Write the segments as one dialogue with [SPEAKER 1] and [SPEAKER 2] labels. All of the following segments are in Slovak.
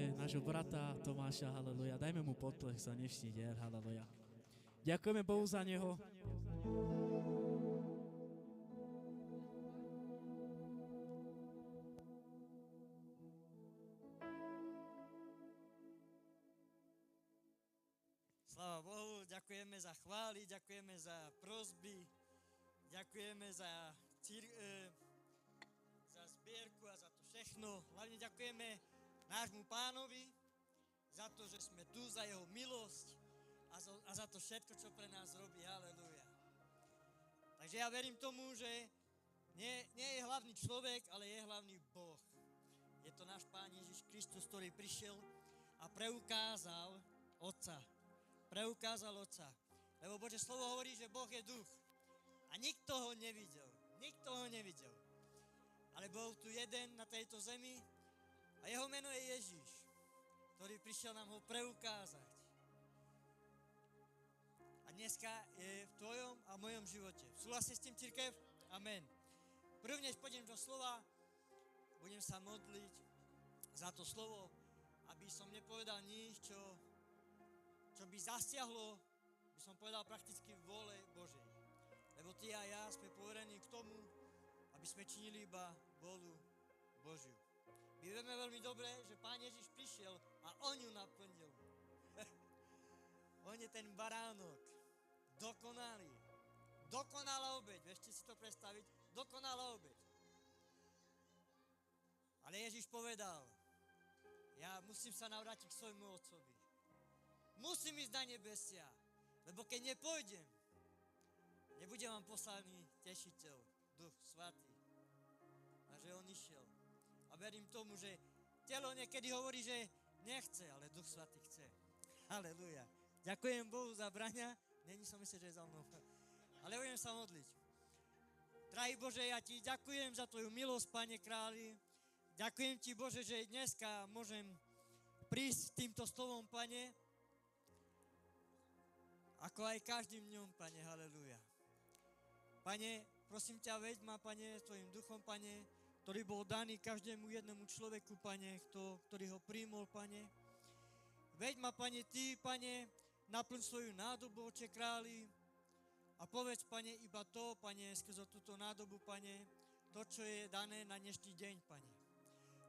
[SPEAKER 1] ešte nášho brata Tomáša, haleluja. Dajme mu potlesk za dnešný deň, haleluja. Ďakujeme Bohu za neho.
[SPEAKER 2] Sláva Bohu, ďakujeme za chvály, ďakujeme za prosby, ďakujeme za zbierku a za to všechno. Hlavne ďakujeme nášmu Pánovi za to, že sme tu, za jeho milosť a za to všetko, čo pre nás robí. Halelúja. Takže ja verím tomu, že nie je hlavný človek, ale je hlavný Boh. Je to náš Pán Ježiš Kristus, ktorý prišiel a preukázal Otca. Preukázal Otca. Lebo Božie slovo hovorí, že Boh je duch. A nikto ho nevidel. Nikto ho nevidel. Ale bol tu jeden na tejto zemi a jeho meno je Ježiš, ktorý prišiel nám ho preukázať. A dneska je v tvojom a mojom živote. Súhlasí s tým, cirkev? Amen. Prvnež pôjdem do slova, budem sa modliť za to slovo, aby som nepovedal nič, čo by zasiahlo, by som povedal prakticky vôle Božej. Lebo ty a ja sme poverení k tomu, aby sme činili iba vôľu Božiu. My vieme veľmi dobre, že Pán Ježiš prišiel a on ju naplnil. On je ten baránok. Dokonalý. Dokonalá obeť. Viete si to predstaviť? Dokonalá obeť. Ale Ježiš povedal, ja musím sa navrátiť k svojmu otcovi. Musím ísť na nebesia, lebo keď nepôjdem, nebude vám poslaný tešiteľ, Duch Svatý. A že on išiel. A verím tomu, že telo niekedy hovorí, že nechce, ale Duch Svatý chce. Halelúja. Ďakujem Bohu za Braňa. Není som myslel, že je za mnou. Ale budem sa modliť. Drahý Bože, ja ti ďakujem za tvoju milosť, Pane králi. Ďakujem ti, Bože, že dneska môžem prísť týmto slovom, Pane, ako aj každým dňom, Pane, halelúja. Pane, prosím ťa, veď ma, Pane, tvojim duchom, Pane, ktorý bol daný každému jednému človeku, Pane, ktorý ho príjmol, Pane. Veď ma, Pane, ty, Pane, naplň svoju nádobu, Oče králi, a povedz, Pane, iba to, Pane, skrze túto nádobu, Pane, to, čo je dané na dnešný deň, Pane.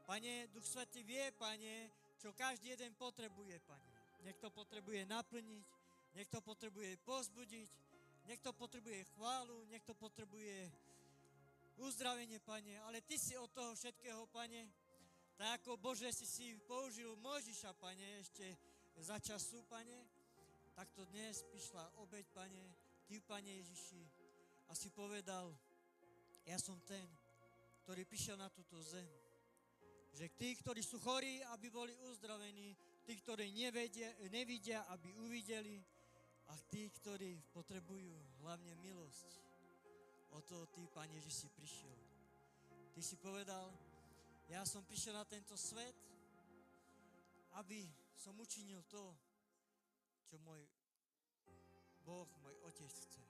[SPEAKER 2] Pane, Duch Svätý vie, Pane, čo každý jeden potrebuje, Pane. Niekto potrebuje naplniť, niekto potrebuje povzbudiť, niekto potrebuje chválu, niekto potrebuje uzdravenie, Pane, ale ty si od toho všetkého, Pane, tak ako Bože si použil Mojžiša, Pane, ešte za času, Pane, tak to dnes prišla obeť, Pane, ty, Pane Ježiši, a si povedal, ja som ten, ktorý prišiel na túto zem, že tí, ktorí sú chorí, aby boli uzdravení, tí, ktorí nevidia, aby uvideli, a tí, ktorí potrebujú hlavne milosť, o to ty, Pane Ježiš, si prišiel. Ty si povedal, ja som prišiel na tento svet, aby som učinil to, čo môj Boh, môj Otec chce.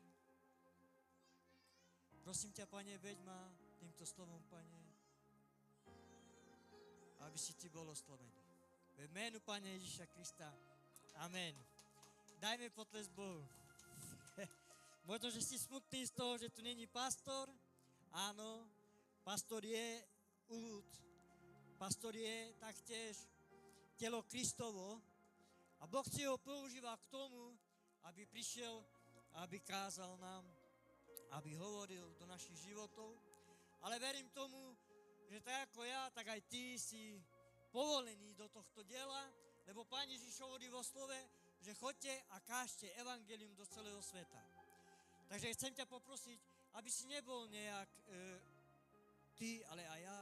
[SPEAKER 2] Prosím ťa, Pane, veď ma týmto slovom, Pane, aby si ty bol oslovený. Ve menu Pane Ježiša Krista. Amen. Dajme potlesk Bohu. Možno, že si smutný z toho, že tu není pastor. Áno, pastor je úd. Pastor je taktiež telo Kristovo. A Boh si ho používa k tomu, aby prišiel, aby kázal nám, aby hovoril do našich životov. Ale verím tomu, že tak ako ja, tak aj ty si povolený do tohto diela, lebo Pán Ježiš hovorí vo slove, že choďte a kážte evanjelium do celého sveta. Takže chcem ťa poprosiť, aby si nebol nejak ty, ale aj ja,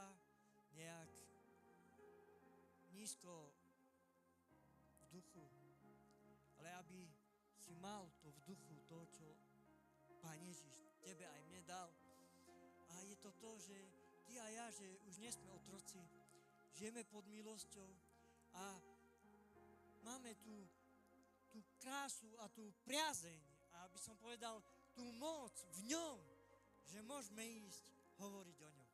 [SPEAKER 2] nejak nízko v duchu, ale aby si mal to v duchu, to, čo Pán Ježiš tebe aj mne dal. A je to to, že ty a ja, že už nie sme otroci, žijeme pod milosťou a máme tú krásu a tú priazeň, a aby som povedal, tú moc v ňom, že môžeme ísť hovoriť o ňom.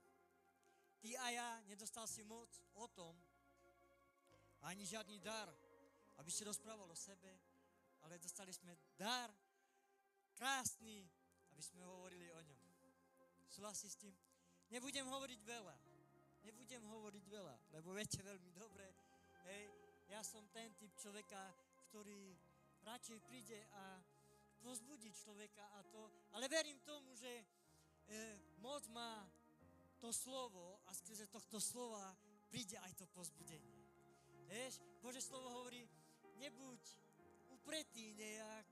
[SPEAKER 2] Ty a ja nedostal si moc o tom, a ani žiadny dar, aby si rozprával o sebe, ale dostali sme dar krásny, aby sme hovorili o ňom. Súhlasí s tým? Nebudem hovoriť veľa, lebo viete veľmi dobre, hej, ja som ten typ človeka, ktorý radšej príde a povzbudí človeka a to, ale verím tomu, že moc má to slovo a skrze tohto slova príde aj to povzbudenie. Vieš, Božie slovo hovorí, nebuď upretý nejak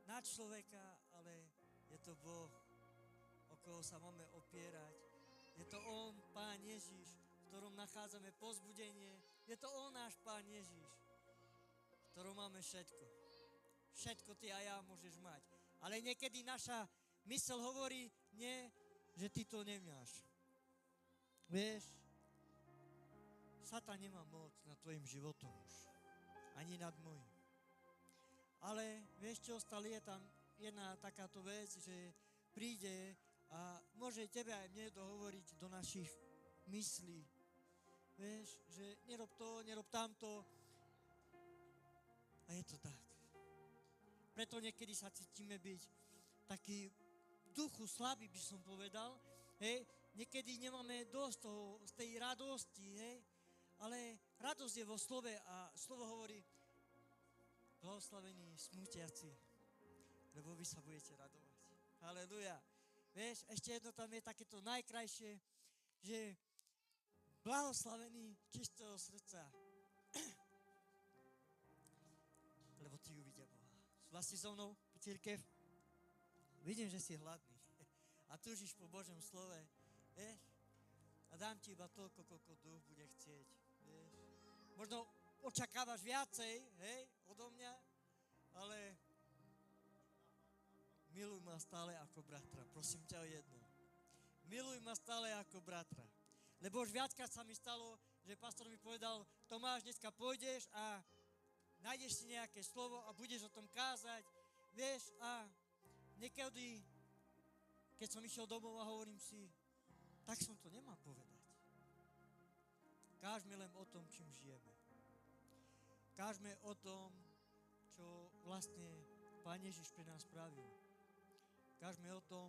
[SPEAKER 2] na človeka, ale je to Boh, o koho sa máme opierať. Je to On, Pán Ježiš, v ktorom nachádzame povzbudenie. Je to On, náš Pán Ježiš, v ktorom máme všetko. Všetko ty a ja môžeš mať. Ale niekedy naša myseľ hovorí, nie, že ty to nemáš. Vieš, Satan nemá moc nad tvojim životom už. Ani nad mojím. Ale vieš čo, stále je tam jedna takáto vec, že príde a môže tebe aj mne dohovoriť do našich myslí. Vieš, že nerob to, nerob tamto. A je to tak. Preto niekedy sa cítime byť taký v duchu slabý, by som povedal. Hej, niekedy nemáme dosť toho, z tej radosti, hej. Ale radosť je vo slove a slovo hovorí blahoslavení smútiaci, lebo vy sa budete radovať. Halelujá. Vieš, ešte jedno tam je takéto najkrajšie, že blahoslavení čistého srdca, lebo tí uvidia Boha. Súhlasíš so mnou, cirkev? Vidím, že si hladný a túžiš po Božom slove, vieš? A dám ti iba toľko, koľko duch bude chcieť, vieš? Možno očakávaš viacej, hej, odo mňa, ale miluj ma stále ako bratra. Prosím ťa o jedno. Miluj ma stále ako bratra. Lebo už viackrát sa mi stalo, že pastor mi povedal, Tomáš, dneska pôjdeš a nájdeš si nejaké slovo a budeš o tom kázať, vieš, a niekedy, keď som išiel domov a hovorím si, tak som to nemal povedať. Kážme len o tom, čím žijeme. Kážme o tom, čo vlastne Pán Ježiš pre nás spravil. Kážme o tom,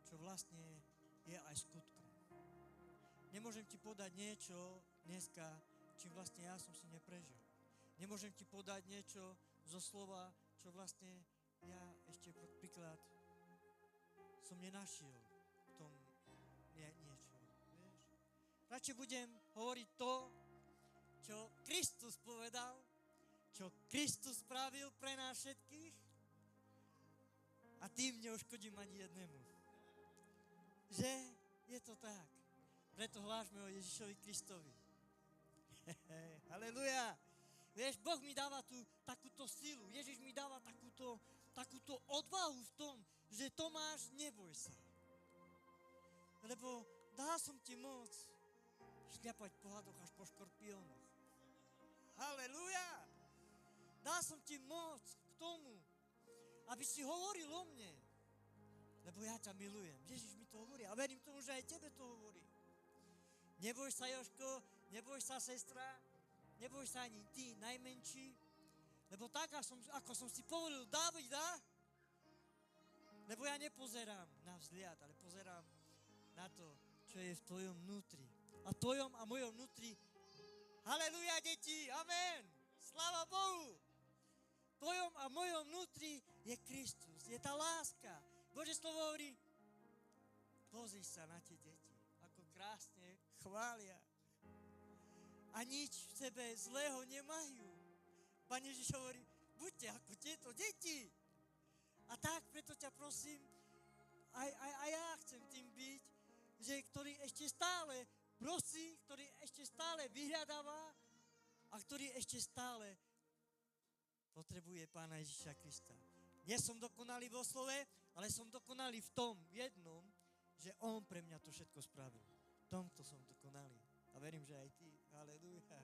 [SPEAKER 2] čo vlastne je aj skutkom. Nemôžem ti podať niečo dneska, čím vlastne ja som si neprežil. Nemôžem ti podať niečo zo slova, čo vlastne ja ešte príklad som nenašiel v tom niečo. Vieš? Radšej budem hovoriť to, čo Kristus povedal, čo Kristus spravil pre nás všetkých a tým neuškodím ani jednému. Že je to tak. Preto hlášme o Ježišovi Kristovi. Halelujá. Vieš, Boh mi dáva takúto silu. Ježiš mi dáva takúto odvahu v tom, že Tomáš, neboj sa. Lebo dal som ti moc šľapať po hadoch až po škorpiónoch. Halelujá. Dal som ti moc k tomu, aby si hovoril o mne. Lebo ja ťa milujem. Ježiš mi to hovorí a verím tomu, že aj tebe to hovorí. Neboj sa, Jožko, neboj sa, sestra, neboj sa ani ty, najmenší, lebo tak, ako som si povolil Dávida, lebo ja nepozerám na vzhľad, ale pozerám na to, čo je v tvojom vnútri. A v tvojom a mojom vnútri, haleluja, deti, amen, sláva Bohu. V tvojom a mojom vnútri je Kristus, je tá láska. Božie slovo hovorí, pozri sa na tie deti, ako krásne chvália. A nič v sebe zlého nemajú. Pán Ježiš hovorí, buďte ako tieto deti. A tak preto ťa prosím, aj ja chcem tým byť, že ktorý ešte stále prosí, ktorý ešte stále vyhľadáva a ktorý ešte stále potrebuje Pána Ježiša Krista. Nie som dokonalý vo slove, ale som dokonalý v tom jednom, že On pre mňa to všetko spravil. V tomto som dokonalý. A verím, že aj ty. Halelujá.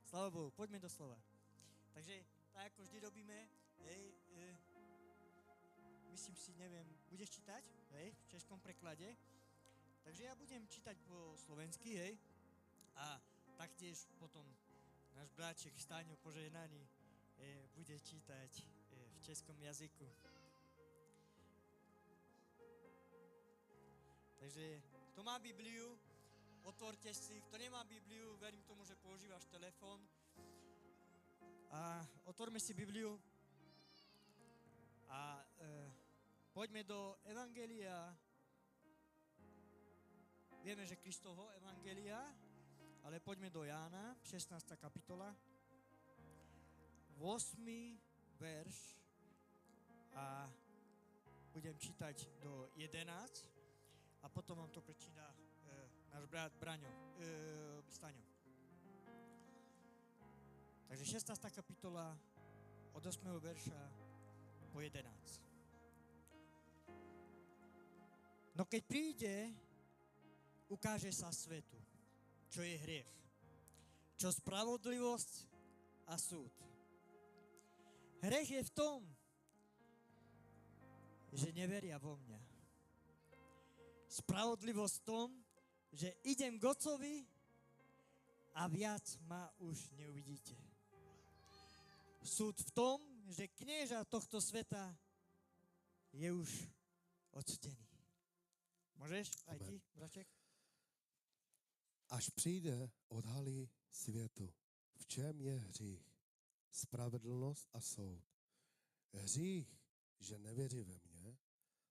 [SPEAKER 2] Sláva Bohu. Poďme do slova. Takže, tak ako vždy robíme, myslím si, neviem, budeš čítať, v českom preklade. Takže ja budem čítať po slovensky, a taktiež potom náš bráček Stáňo požehnaný bude čítať v českom jazyku. Takže kto má Bibliu, otvorte si. Kto nemá Bibliu, verím tomu, že používaš telefón. A otvorme si Bibliu a poďme do Evangelia. Vieme, že Kristovho Evangelia, ale poďme do Jána, 16. kapitola, 8. verš a budem čítať do 11 a potom vám to prečíta náš brat Braňo, Staňo. Takže 16. kapitola od 8. verša po 11. No keď príde, ukáže sa svetu, čo je hriech, čo spravodlivosť a súd. Hriech je v tom, že neveria vo mňa. Spravodlivosť v tom, že idem k Otcovi a viac ma už neuvidíte. Súd v tom, že knieža tohto sveta je už odsudený. Môžeš aj ty, braček?
[SPEAKER 3] Až přijde, odhalí světu, v čem je hřích, spravedlnost a soud. Hřích, že nevěří ve mě,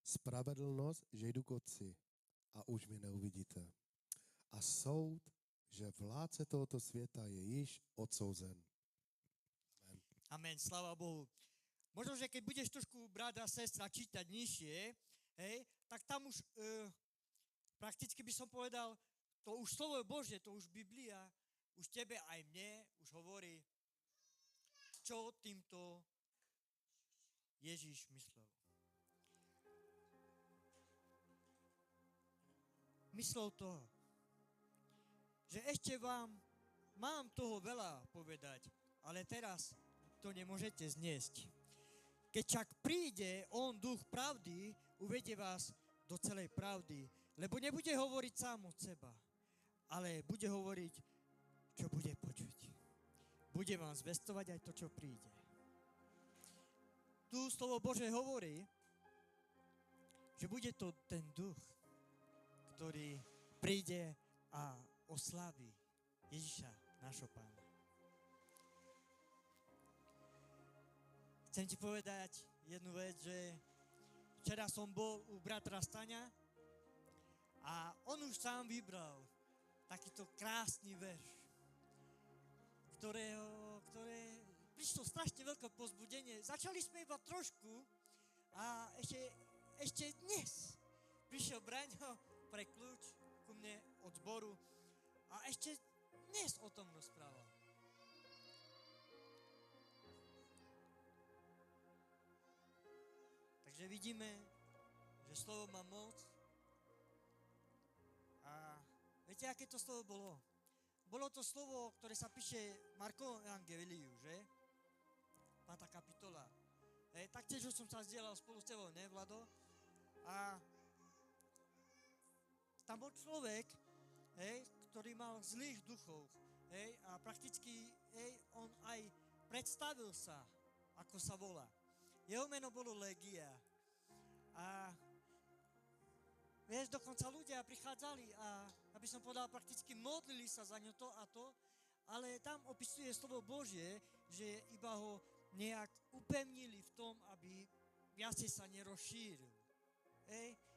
[SPEAKER 3] spravedlnost, že jdu k Otci a už mě neuvidíte. A soud, že vládce tohoto světa je již odsouzen. Amen.
[SPEAKER 2] Amen, sláva Bohu. Možno, že keď budeš trošku, brat a sestra, čítať nižšie, hej, tak tam už prakticky by som povedal, to už slovo Božie, to už Biblia, už tebe aj mne už hovorí, čo týmto Ježíš myslel. Myslel to, že ešte vám mám toho veľa povedať, ale teraz to nemôžete zniesť. Keď však príde on, duch pravdy, uvedie vás do celej pravdy, lebo nebude hovoriť sám od seba, ale bude hovoriť, čo bude počuť. Bude vám zvestovať aj to, čo príde. Tu slovo Bože hovorí, že bude to ten duch, ktorý príde a oslaví Ježiša, nášho Pána. Chcem ti povedať jednu vec, že včera som bol u bratra Staňa a on už sám vybral takýto krásny verš, ktoré prišlo strašne veľké povzbudenie. Začali sme iba trošku a ešte dnes prišiel Braňo pre kľúč ku mne od zboru a ešte dnes o tom rozprával. Takže vidíme, že slovo má moc a viete, aké to slovo bolo? Bolo to slovo, ktoré sa píše Markovom Evangeliu, že? 5. kapitola. Taktiež už som sa zdieľal spolu s tebou, ne, Vlado? A tam bol človek, ktorý mal zlých duchov, a prakticky on aj predstavil sa, ako sa volá. Jeho meno bolo Legia. A vieš, dokonca ľudia prichádzali a, aby som povedal, prakticky modlili sa za ňo to a to, ale tam opisuje slovo Božie, že iba ho nejak upevnili v tom, aby viacej sa nerozšíril.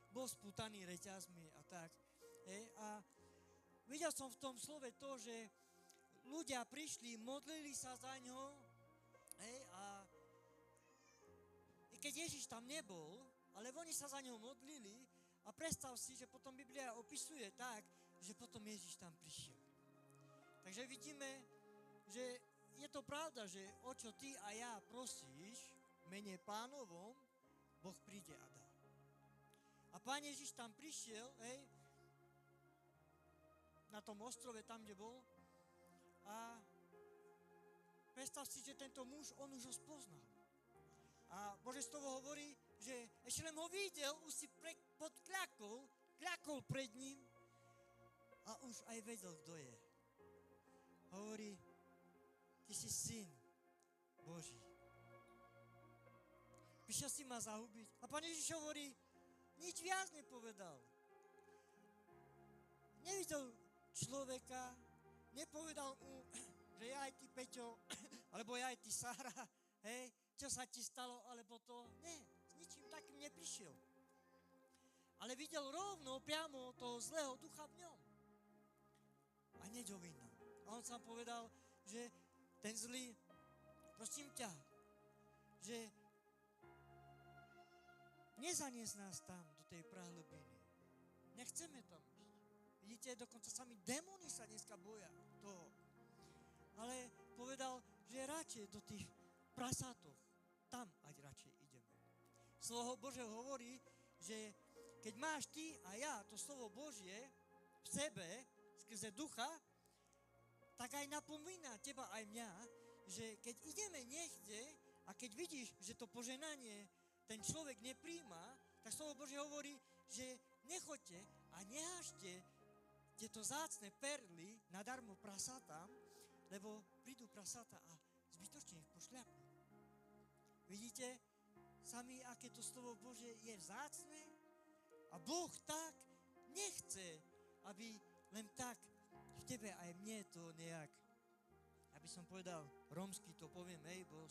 [SPEAKER 2] Bol spútaný reťazmi a tak. A videl som v tom slove to, že ľudia prišli, modlili sa za ňo, a i keď Ježiš tam nebol, ale oni sa za ňou modlili a predstav si, že potom Biblia opisuje tak, že potom Ježiš tam prišiel. Takže vidíme, že je to pravda, že o čo ty a ja prosíš v mene Pánovom, Boh príde a dá. A Pán Ježiš tam prišiel, na tom ostrove, tam, kde bol, a predstav si, že tento muž, on už ho spoznal. A Božie slovo hovorí, že ešte len ho videl, už si kľakol pred ním a už aj vedel, kto je. Hovorí, si syn Boží. Prišiel si ma zahubiť. A Pán Ježiš hovorí, nič viac nepovedal. Nevidel človeka, nepovedal mu, že ja aj ty, Peťo, alebo ja aj ty, Sára, hej, čo sa ti stalo, alebo to. Nie, s ničím takým neprišiel. Ale videl rovno, priamo toho zlého ducha v ňom. A hneď ho vyhnal. A on sám povedal, že ten zlý, prosím ťa, že nezanies nás tam do tej prahlbiny. Nechceme tam ísť. Vidíte, dokonca sami démoni sa dneska boja toho. Ale povedal, že radšej do tých prasátoch, tam ať radšej ideme. Slovo Bože hovorí, že keď máš ty a ja to slovo Božie v sebe, skrze ducha, tak aj napomína teba aj mňa, že keď ideme niekde a keď vidíš, že to poženanie ten človek nepríjma, tak slovo Božie hovorí, že nechoďte a nehažte tieto zácne perly nadarmo prasatám, lebo prídu prasata a zbytočne ich pošľapnú. Vidíte sami, aké to slovo Božie je vzácne? A Boh tak nechce, aby len tak v tebe aj mne to nejak, aby som povedal, rómsky to poviem, hej, bo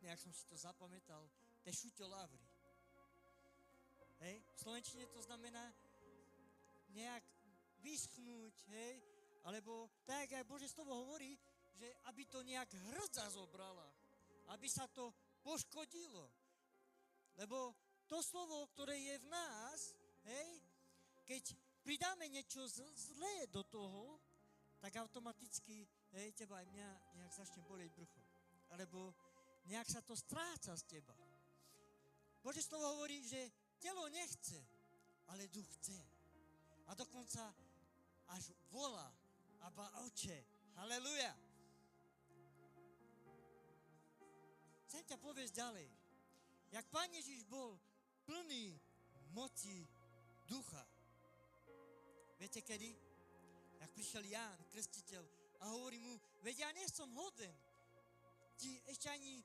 [SPEAKER 2] nejak som si to zapamätal, tešuťo lavry. Hej, v slovenčine to znamená nejak vyschnúť, hej, alebo tak, aj Božie slovo hovorí, že aby to nejak hrdza zobrala, aby sa to poškodilo. Lebo to slovo, ktoré je v nás, hej, keď pridáme niečo zlé do toho, tak automaticky, hej, teba aj mňa nejak začne bolieť brucho. Alebo nejak sa to stráca z teba. Božie slovo hovorí, že telo nechce, ale duch chce. A dokonca až volá, Abba Oče. Haleluja. Chcem ťa povedať ďalej. Jak Pán Ježiš bol plný moci ducha. Viete kedy? Jak prišiel Ján, krstiteľ, a hovorí mu, veď ja nie som hoden ti ešte ani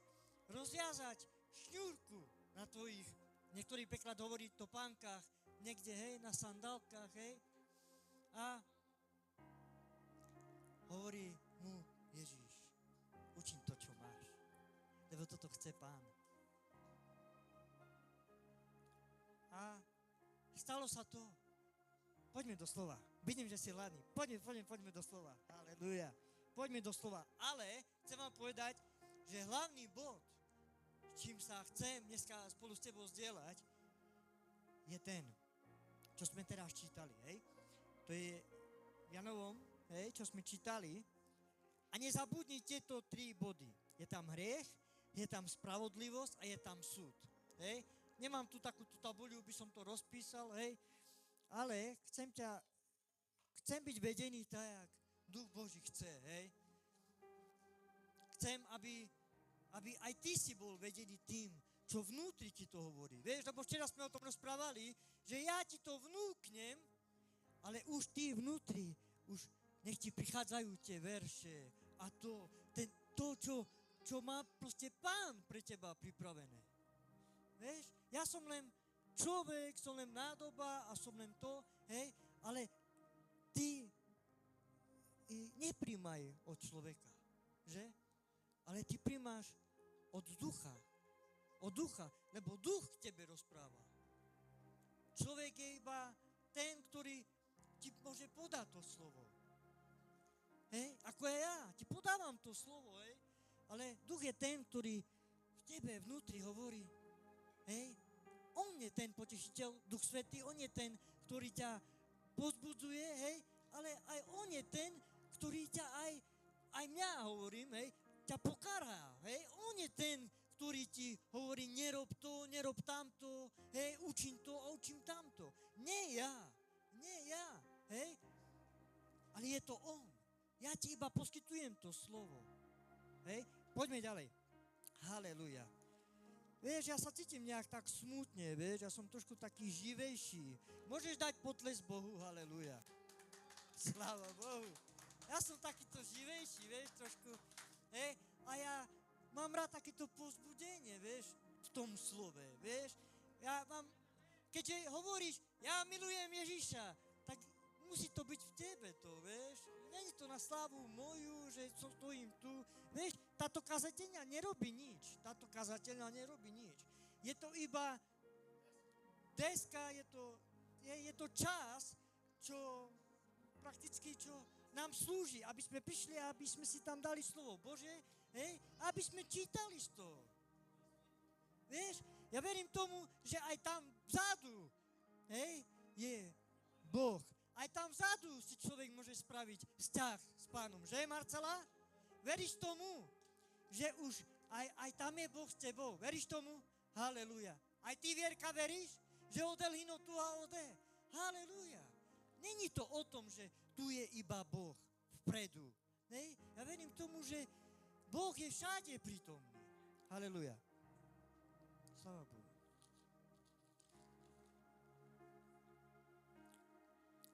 [SPEAKER 2] rozviazať šňúrku na tvojich, niektorý preklad hovorí topánkach, niekde, hej, na sandálkach, hej. A hovorí mu Ježiš, učím to, čo máš, lebo toto chce Pán. A stalo sa to. Poďme do slova. Vidím, že si hladný. Poďme do slova. Halelúja. Poďme do slova. Ale chcem vám povedať, že hlavný bod, čím sa chcem dneska spolu s tebou zdieľať, je ten, čo sme teraz čítali, hej. To je v Janovom, hej, čo sme čítali. A nezabudni tieto 3 body. Je tam hriech, je tam spravodlivosť a je tam súd. Hej. Nemám tu takúto tabuľu, by som to rozpísal, hej. Ale chcem byť vedený tak, jak Duch Boží chce, hej. Chcem, aby aj ty si bol vedený tým, čo vnútri ti to hovorí. Vieš, lebo včera sme o tom rozprávali, že ja ti to vnúknem, ale už ty vnútri, už nech ti prichádzajú tie verše a to, čo má proste Pán pre teba pripravené. Vieš, ja som len človek, som len nádoba a som len to, hej, ale ty nepríjmaj od človeka, že? Ale ty príjmaš od ducha, lebo duch k tebe rozpráva. Človek je iba ten, ktorý ti môže podať to slovo. Hej, ako ja ti podávam to slovo, hej, ale duch je ten, ktorý v tebe vnútri hovorí, hej, on je ten potešiteľ, Duch Svätý, on je ten, ktorý ťa pozbudzuje, hej, ale aj on je ten, ktorý ťa aj mňa hovorím, hej, ťa pokará, hej, on je ten, ktorý ti hovorí, nerob to, nerob tamto, hej, učím to a učím tamto. Nie ja, hej, ale je to on. Ja ti iba poskytujem to slovo, hej, poďme ďalej. Haleluja. Vieš, ja sa cítim nejak tak smutne, vieš, ja som trošku taký živejší. Môžeš dať potles Bohu, haleluja. Sláva Bohu. Ja som takýto živejší, vieš, trošku, hej, mám rád takéto povzbudenie, vieš, v tom slove, vieš. Keďže hovoríš, ja milujem Ježiša, tak musí to byť v tebe to, vieš. Není to na slávu moju, že stojím tu. Vieš, táto kazateľňa nerobí nič. Je to iba deska, je to čas, čo prakticky, čo nám slúži, aby sme prišli a aby sme si tam dali slovo Bože, hej, aby sme čítali z toho. Vieš, ja verím tomu, že aj tam vzadu, hej, je Boh. Aj tam vzadu si človek môže spraviť vzťah s Pánom, že, Marcela? Veríš tomu, že už aj tam je Boh s tebou? Veríš tomu? Halelúja. Aj ty, Vierka, veríš, že ode Lino tu a ode? Halelúja. Není to o tom, že tu je iba Boh vpredu. Nej? Ja verím tomu, že Boh je všade prítomný. Halelúja. Sláva Bohu.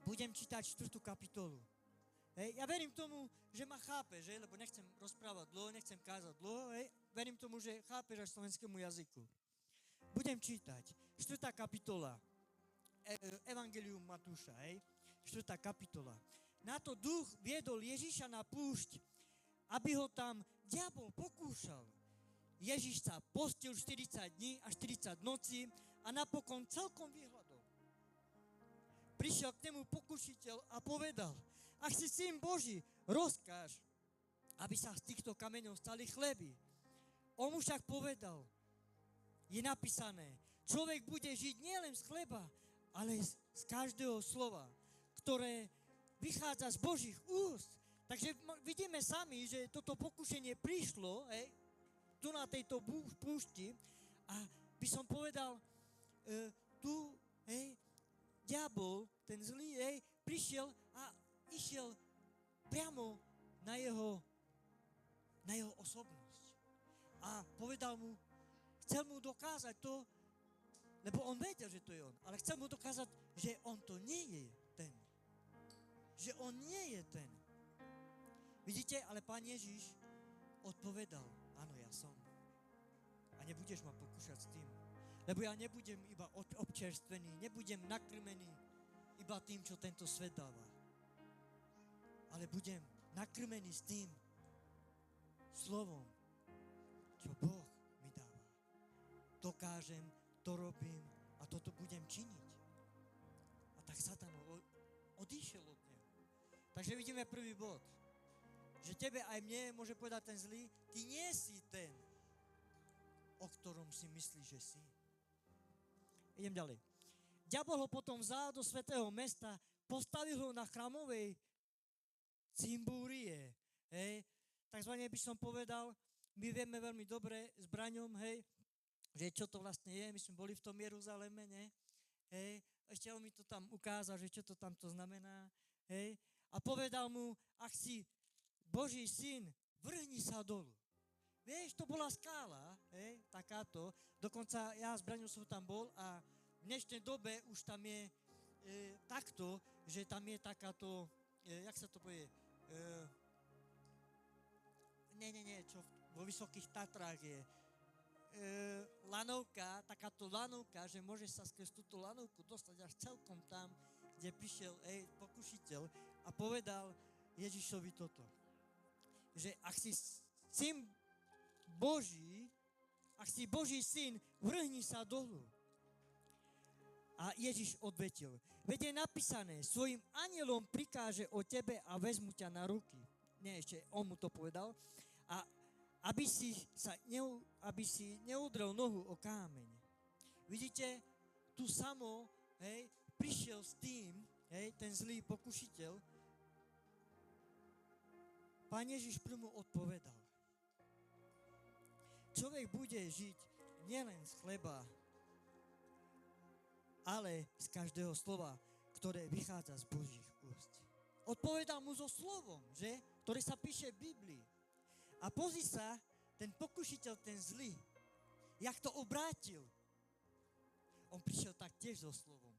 [SPEAKER 2] Budem čítať 4. kapitolu. Hej, ja verím tomu, že ma chápeš, lebo nechcem rozprávať dlho, nechcem kázať dlho, hej. Verím tomu, že chápeš až slovenskému jazyku. Budem čítať 4. kapitola Evangelium Matúša, hej. 4. kapitola. Na to duch viedol Ježiša na púšť, aby ho tam diabol pokúšal. Ježiš sa postil 40 dní a 40 nocí a napokon celkom vyhľadol. Prišiel k nemu pokušiteľ a povedal, ak si syn Boží, rozkáž, aby sa z týchto kameňov stali chleby. On mu však povedal, je napísané, človek bude žiť nielen z chleba, ale z každého slova, ktoré vychádza z Božích úst. Takže vidíme sami, že toto pokušenie prišlo, tu na tejto púšti a by som povedal, tu, diabol, ten zlý, prišiel a išiel priamo na jeho osobnosť. A povedal mu, chcel mu dokázať to, lebo on vedel, že to je on, ale chcel mu dokázať, že on to nie je ten. Že on nie je ten. Vidíte, ale Pán Ježiš odpovedal, áno, ja som. A nebudeš ma pokúšať s tým. Lebo ja nebudem iba občerstvený, nebudem nakrmený iba tým, čo tento svet dáva. Ale budem nakrmený s tým slovom, čo Boh mi dáva. Dokážem, to robím a toto budem činiť. A tak Satan odišiel od neho. Takže vidíme prvý bod. Že tebe aj mne môže povedať ten zlý, ty nie si ten, o ktorom si myslíš, že si. Idem ďalej. Diabol ho potom vzal do svätého mesta, postavil ho na chrámovej cimbúrie. Hej. Takzvané by som povedal, my vieme veľmi dobre s Braňom, hej, že čo to vlastne je. My sme boli v tom Jeruzaleme, ne? Hej. Ešte on mi to tam ukázal, že čo to tamto znamená. Hej. A povedal mu, ak si Boží syn, vrhni sa dolu. Vieš, to bola skála, takáto. Dokonca ja s Braňom som tam bol a v dnešnej dobe už tam je takto, že tam je takáto, jak sa to povie, čo vo Vysokých Tatrách je, lanovka, takáto lanovka, že môže sa skrz túto lanovku dostať až celkom tam, kde prišiel pokušiteľ a povedal Ježišovi toto, že ak si syn Boží, ak si Boží syn, vrhni sa dolu. A Ježiš odvetil, veď je napísané, svojim anjelom prikáže o tebe a vezmu ťa na ruky. Nie, ešte on mu to povedal. A aby si neudrel nohu o kámeň. Vidíte, tu samo, prišiel s tým, ten zlý pokušiteľ. Pán Ježiš prvom odpovedal. Človek bude žiť nielen z chleba, ale z každého slova, ktoré vychádza z Božích úst. Odpovedal mu so slovom, že? Ktoré sa píše v Biblii. A pozri sa, ten pokušiteľ, ten zlý, jak to obrátil. On prišiel tak tiež so slovom.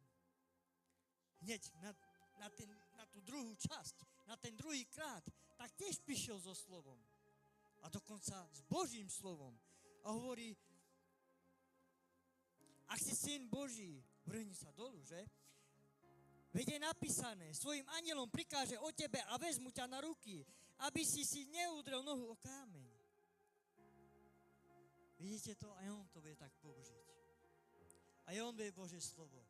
[SPEAKER 2] Hneď na tú druhú časť, na ten druhý krát, tak tiež prišiel so slovom. A dokonca s Božím slovom. A hovorí, ak si syn Boží, vrhni sa dolu, že? Veď je napísané, svojim anielom prikáže o tebe a vezmu ťa na ruky, aby si neudrel nohu o kámeň. Vidíte to? Aj on to vie tak použiť. Aj on vie Božie slovo.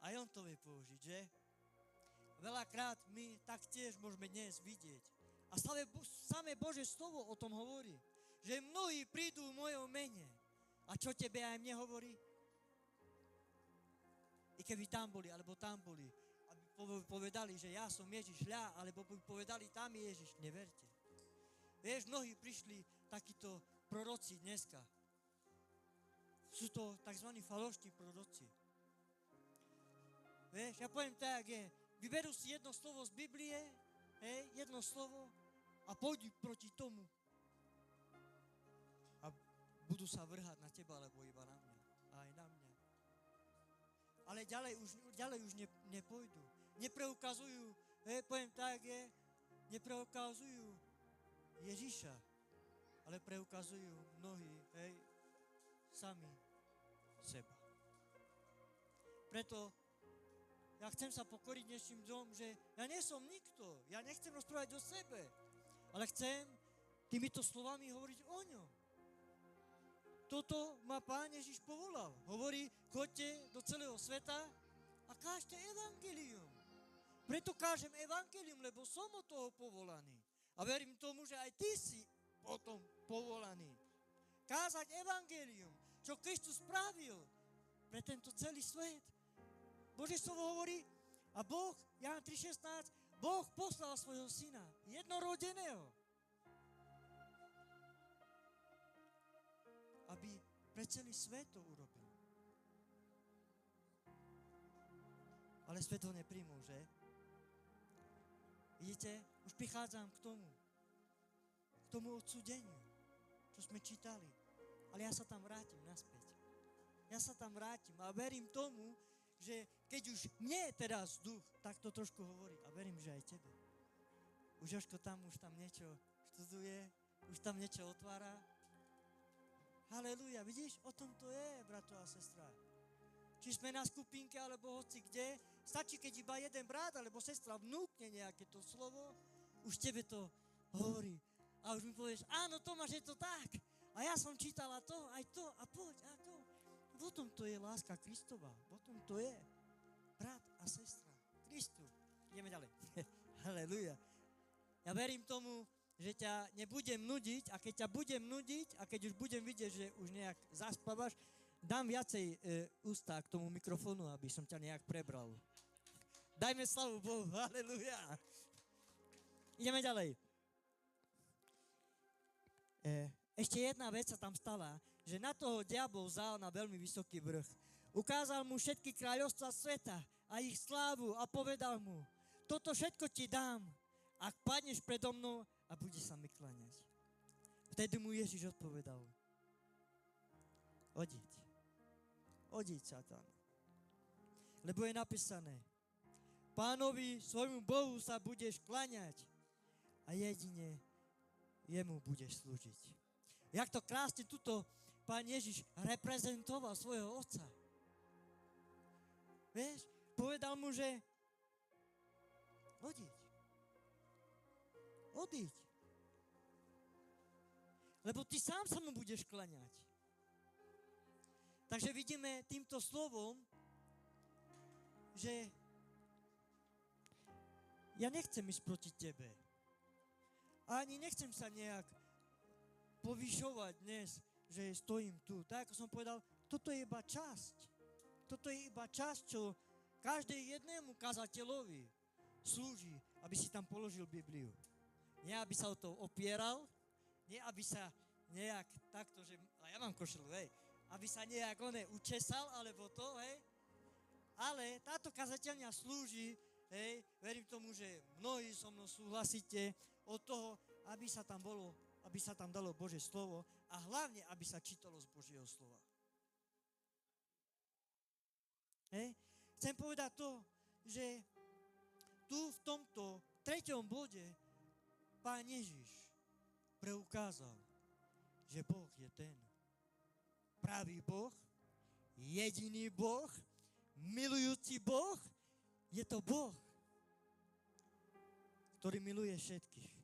[SPEAKER 2] Aj on to vie použiť, že? Veľakrát my taktiež môžeme dnes vidieť. A samé Božie slovo o tom hovorí. Že mnohí prídu v mojom mene. A čo tebe aj mne hovorí? I keby tam boli, alebo tam boli, aby povedali, že ja som Ježiš, alebo by povedali, tam je Ježiš, neverte. Vieš, mnohí prišli takíto proroci dneska. Sú to tzv. Falošní proroci. Vieš, ja poviem tak, je, vyberú si jedno slovo z Biblie, jedno slovo a pôjdu proti tomu. A budú sa vrhať na teba, alebo iba na mňa. Aj na mňa. Ale ďalej už nepôjdu. Nepreukazujú, poviem tak, nepreukazujú Ježiša, ale preukazujú mnohí, sami seba. Preto ja chcem sa pokoriť dnešným dňom, že ja nie som nikto, ja nechcem rozprávať o sebe, ale chcem týmito slovami hovoriť o ňom. Toto ma Pán Ježiš povolal. Hovorí, choďte do celého sveta a kážte evanjelium. Preto kážem evanjelium, lebo som od toho povolaný. A verím tomu, že aj ty si potom povolaný. Kázať evanjelium, čo Kristus spravil pre tento celý svet. Božie slovo hovorí, a Boh, Ján 3,16, Boh poslal svojho syna, jednorodeného, aby pre celý svet to urobil. Ale svet ho nepríjmul, že? Vidíte, už prichádzam k tomu odsúdeniu, čo sme čítali. Ale ja sa tam vrátim naspäť. Ja sa tam vrátim a verím tomu, že keď už mne teraz duch takto trošku hovorí, a verím, že aj tebe. Už Jožko už tam niečo študuje, už tam niečo otvára. Halelúja, vidíš, o tom to je, brato a sestra. Či sme na skupinke, alebo hoci kde, stačí, keď iba jeden brat, alebo sestra vnúkne nejaké to slovo, už tebe to hovorí. A už mi povieš, áno, Tomáš, je to tak. A ja som čítala to, aj to, a poď, a to. O tom to je láska Kristova, o tom to je. Brat a sestra, Kristu. Ideme ďalej. Halelúja. Ja verím tomu, že ťa nebudem nudiť a keď ťa budem nudiť a keď už budem vidieť, že už nejak zaspávaš, dám viacej ústa k tomu mikrofónu, aby som ťa nejak prebral. Dajme slavu Bohu, halelúja. Ideme ďalej. Ešte jedna vec sa tam stala, že na toho diabol vzal na veľmi vysoký vrch. Ukázal mu všetky kráľovstvá sveta a ich slávu a povedal mu, toto všetko ti dám, ak padneš predo mnou a budeš sa mi kláňať. Vtedy mu Ježiš odpovedal, odíď, Satan. Lebo je napísané, Pánovi, svojmu Bohu sa budeš kláňať a jedine jemu budeš slúžiť. Jak to krásne tuto Pán Ježiš reprezentoval svojho otca. Vieš, povedal mu, že odíď. Lebo ty sám sa mu budeš kláňať. Takže vidíme týmto slovom, že ja nechcem ísť proti tebe. A ani nechcem sa nejak povyšovať dnes, že stojím tu. Tak ako som povedal, toto je iba časť. Toto je iba časť, čo každej jednému kazateľovi slúži, aby si tam položil Bibliu. Nie, aby sa o to opieral, nie, aby sa nejak takto, že, a ja mám košelu, aby sa nejak učesal, alebo to, ale táto kazateľňa slúži, verím tomu, že mnohí so mnou súhlasíte od toho, aby sa tam dalo Božie slovo a hlavne, aby sa čítalo z Božieho slova. Chcem povedať to, že tu v tomto 3. bode Pán Ježiš preukázal, že Boh je ten pravý Boh, jediný Boh, milujúci Boh, je to Boh, ktorý miluje všetkých.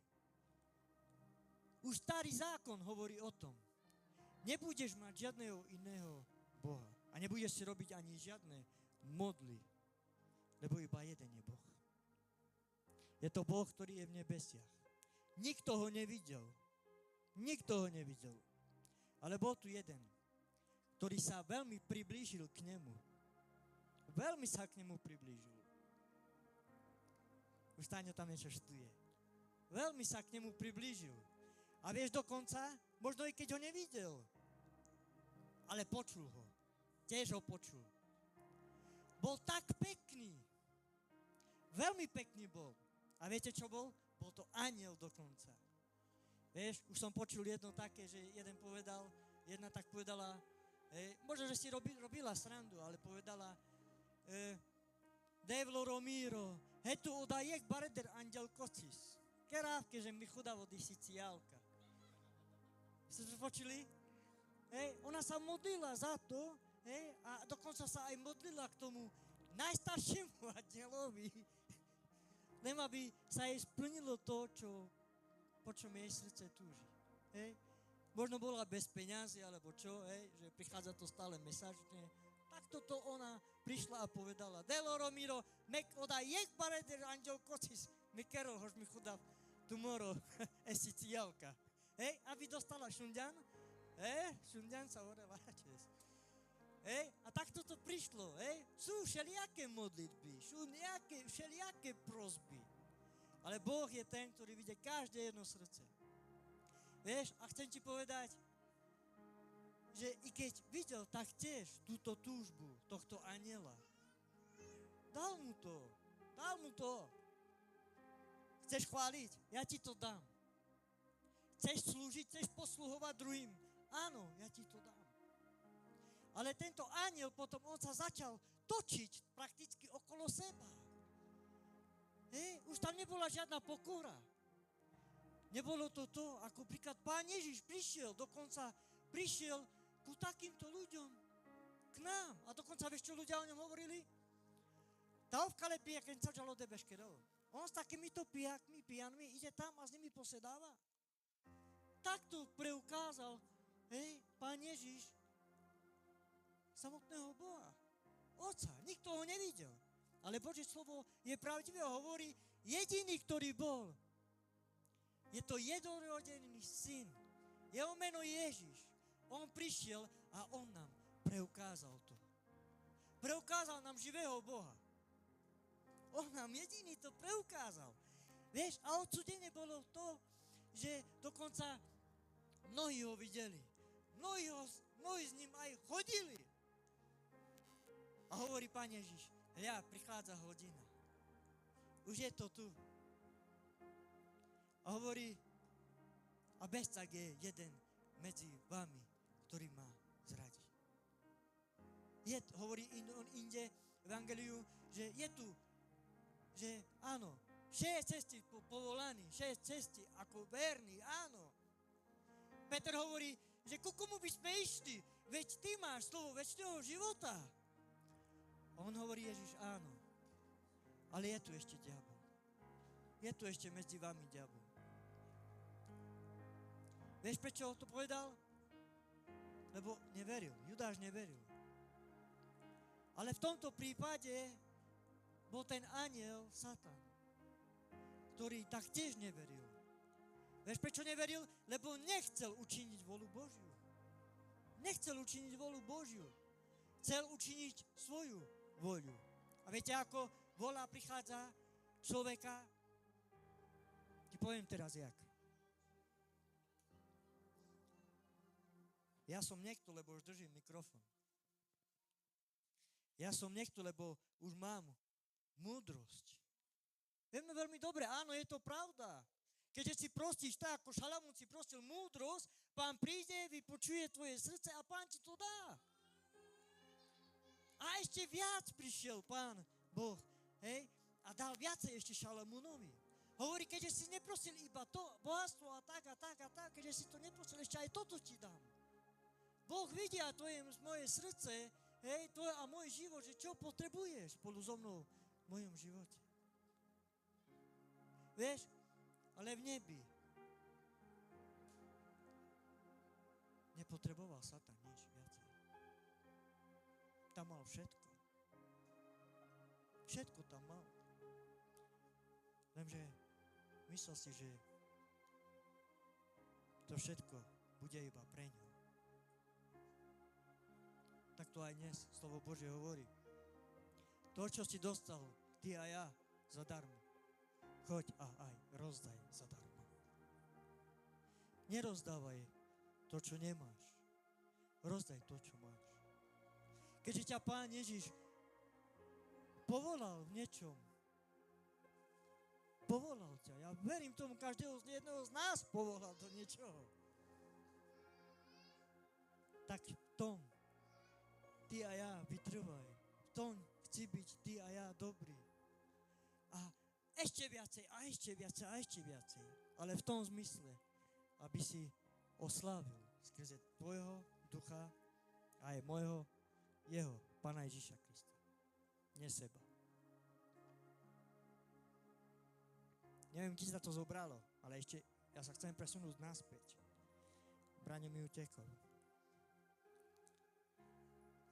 [SPEAKER 2] Už starý zákon hovorí o tom. Nebudeš mať žiadneho iného Boha. A nebudeš si robiť ani žiadne modly, lebo iba jeden je Boh. Je to Boh, ktorý je v nebesiach. Nikto ho nevidel. Nikto ho nevidel. Ale bol tu jeden, ktorý sa veľmi priblížil k nemu. Veľmi sa k nemu priblížil. Už Táňo tam niečo štuje. Veľmi sa k nemu priblížil. A vieš dokonca, možno i keď ho nevidel, ale počul ho. Tiež ho počul. Bol tak pekný. Veľmi pekný bol. A viete, čo bol? Bol to anjel dokonca. Vieš, už som počul jedno také, že jedna tak povedala, možno, že si robila srandu, ale povedala, Devlo Romiro, hetu odajek bareder anđel kocis. Kerávke, že mi chuda vody si ciálka. Ste to počuli? Ona sa modlila za to, a dokonca sa aj modlila k tomu najstaršiemu anđelovi. Len aby sa jej splnilo to, po čom jej srdce túži. Možno bola bez peňazí, alebo čo, že prichádza to stále mesačne. Tak toto ona prišla a povedala, Delo Romiro, mek oda jek bareder anđel kocis, mi kerol, hož mi chuda tomorrow, esi cijalka. Aby dostala šunďan, šunďan sa orela čes. A tak toto prišlo, sú všelijaké modlitby, sú všelijaké prosby. Ale Boh je ten, ktorý vidie každé jedno srdce. Vieš, a chcem ti povedať, že i keď videl tak tiež túto túžbu tohto anjela, dal mu to. Chceš chváliť? Ja ti to dám. Chceš slúžiť? Chceš posluhovať druhým? Áno, ja ti to dám. Ale tento anjel potom, on sa začal točiť prakticky okolo seba. Už tam nebola žiadna pokora. Nebolo to, ako príklad Pán Ježiš dokonca prišiel ku takýmto ľuďom, k nám. A dokonca vieš, čo ľudia o ňom hovorili? Tá ovkale pija, keď sa žalo debeškerov. On s takýmito pijanmi ide tam a s nimi posedáva. Takto preukázal, Pán Ježiš, samotného Boha. Otca. Nikto ho nevidel. Ale Božie slovo je pravdivé a hovorí, jediný, ktorý bol, je to jednorodený syn. Jeho meno Ježiš. On prišiel a on nám preukázal to. Preukázal nám živého Boha. On nám jediný to preukázal. Vieš, a odsúdenie bolo to, že dokonca mnohí ho videli. Mnohí s ním aj chodili. A hovorí Pán Ježiš, hľa, prichádza hodina. Už je to tu. A hovorí, a bezcak je jeden medzi vami, ktorý má zradiť. Hovorí inde v Evangeliu, že je tu, že áno, 6 cestí povolaný, 6 cestí ako verný, áno. Peter hovorí, že ku komu by sme išli, veď ty máš slovo večného života. A on hovorí, Ježiš, áno, ale je tu ešte diabol. Je tu ešte medzi vami diabol. Vieš, prečo to povedal? Lebo neveril, Judáš neveril. Ale v tomto prípade bol ten anjel Satan, ktorý taktiež neveril. Vieš, prečo neveril? Lebo nechcel učiniť vôľu Božiu. Nechcel učiniť vôľu Božiu. Chcel učiniť svoju voľu. A viete, ako vôľa prichádza človeka? Ti poviem teraz, jak. Ja som niekto, lebo už držím mikrofón. Ja som niekto, lebo už mám múdrosť. Vieme veľmi dobre, áno, je to pravda. Keďže si prostíš tak, ako Šalamún si prosil múdrosť, Pán príde, vypočuje tvoje srdce a Pán ti to dá. A ešte viac prišiel Pán Boh, a dal viacej ešte Šalamúnovi. Hovorí, keďže si neprosil iba to bohatstvo a tak, keďže si to neprosil, ešte aj toto ti dám. Boh vidia moje srdce, hej, tvoje a môj život, že čo potrebuješ spolu so mnou v mojom živote. Vieš, ale v nebi nepotreboval Satan nič viacej. Tam mal všetko. Všetko tam mal. Lenže myslel si, že to všetko bude iba pre ňu. Tak to aj dnes slovo Božie hovorí. To, čo si dostal, ty a ja, zadarmo. Choď a aj rozdaj zadarmo. Nerozdávaj to, čo nemáš. Rozdaj to, čo máš. Keďže ťa Pán Ježiš povolal v niečom, povolal ťa. Ja verím tomu, každého z jedného z nás povolal do niečoho. Tak v tom ty a ja vytrvaj. V tom chci byť ty a ja dobrý. A ešte viacej, a ešte viacej, a ešte viacej. Ale v tom zmysle, aby si oslávil skrze tvojho ducha a aj môjho, jeho, Pána Ježiša Krista. Nie seba. Neviem, či sa to zobralo, ale ešte ja sa chcem presunúť naspäť. Braňo mi utekol.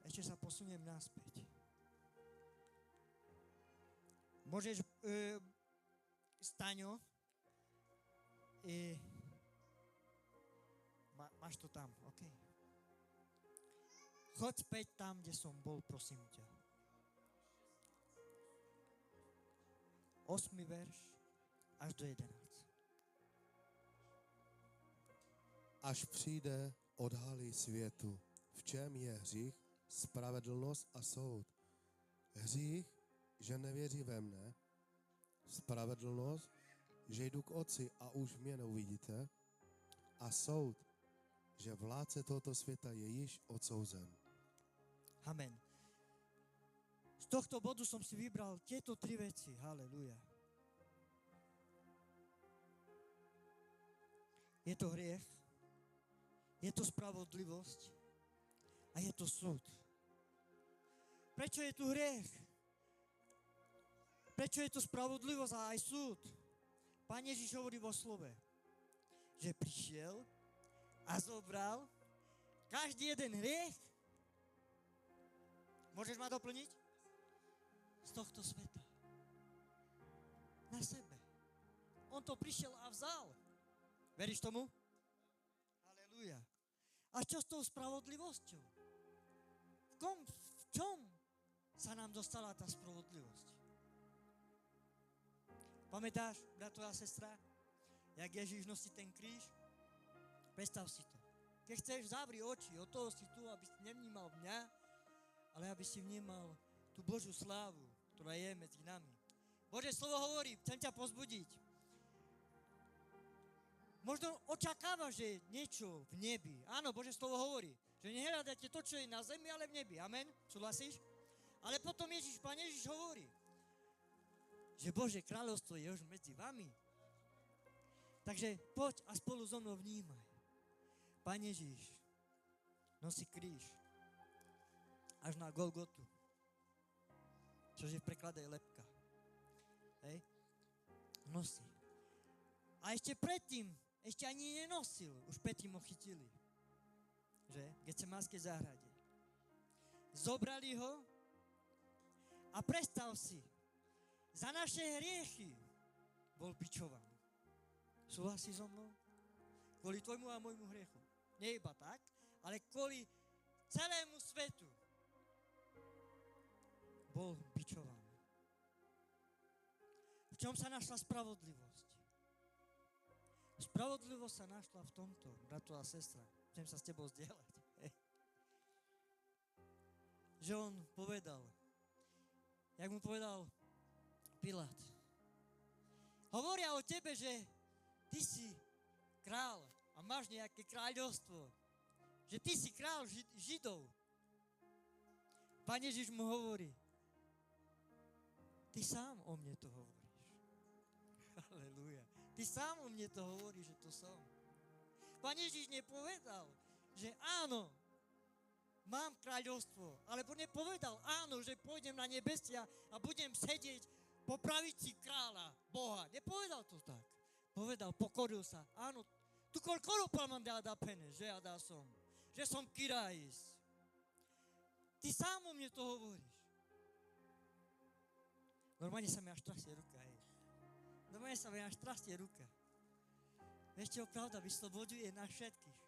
[SPEAKER 2] Ešte sa posuniem naspäť. Môžeš, Staňo, máš to tam, OK. Choď späť tam, kde som bol, prosím ťa. 8. verš až do 11.
[SPEAKER 3] Až přijde, odhalí světu, v čem je hřích, spravedlnost a soud. Hřích, že nevěří ve mne, spravedlnost, že jdu k Otci a už mě neuvidíte, a soud, že vládce tohoto světa je již odsouzen.
[SPEAKER 2] Amen. Z tohto bodu som si vybral tieto 3 veci. Haleluja. Je to hriech, je to spravodlivosť a je to súd. Prečo je tu hriech? Prečo je to spravodlivosť a aj súd? Pán Ježiš hovorí vo slove, že prišiel a zobral každý jeden hriech. Môžeš ma doplniť? Z tohto sveta. Na sebe. On to prišiel a vzal. Veríš tomu? Halelúja. A čo s tou spravodlivosťou? V čom sa nám dostala tá spravodlivosť? Pamätáš, brato a sestra, jak Ježíš nosí ten kríž? Predstav si to. Keď chceš, zavri oči, od toho si tu, aby si nevnímal mňa, ale aby si vnímal tú Božiu slávu, ktorá je medzi nami. Božie slovo hovorí, chcem ťa pozbudiť. Možno očakávaš, že niečo v nebi. Áno, Božie slovo hovorí, že nehľadáte to, čo je na zemi, ale v nebi. Amen? Súhlasíš? Ale potom Pán Ježiš hovorí, že Božie kráľovstvo je už medzi vami. Takže poď a spolu so mnou vnímaj. Pán Ježiš nosí kríž až na Golgotu, čože v preklade je lebka. Hej? Nosí. A ešte predtým, ešte ani nenosil, už predtým ho chytili. Že? V Getsemanskej záhrade. Zobrali ho a predstav si, za naše hriechy bol bičovaný. Súhlasí so mnou? Kvôli tvojmu a môjmu hriechu. Nie iba tak, ale kvôli celému svetu bol bičovaný. V čom sa našla spravodlivosť? Spravodlivosť sa našla v tomto, brato a sestra. Chcem sa s tebou zdieľať. Že on povedal, jak mu povedal Pilát. Hovoria o tebe, že ty si král a máš nejaké kráľovstvo. Že ty si král Židov. Pán Ježiš mu hovorí, ty sám o mne to hovoríš. Halelúja. Ty sám o mne to hovoríš, že to som. Pán Ježiš nepovedal, že áno, mám kráľovstvo, alebo nepovedal áno, že pôjdem na nebesia a budem sedieť po pravici kráľa, Boha. Nepovedal to tak. Povedal, pokoril sa. Áno, tu koľko mám dá pene, že ja dá som. Že som kirajis. Ty sám o mne to hovoríš. Normálne sa mi až trastie ruka, hej. Normálne sa mi až trastie ruka. Vieš čo, pravda vyslobodzuje nás všetkých.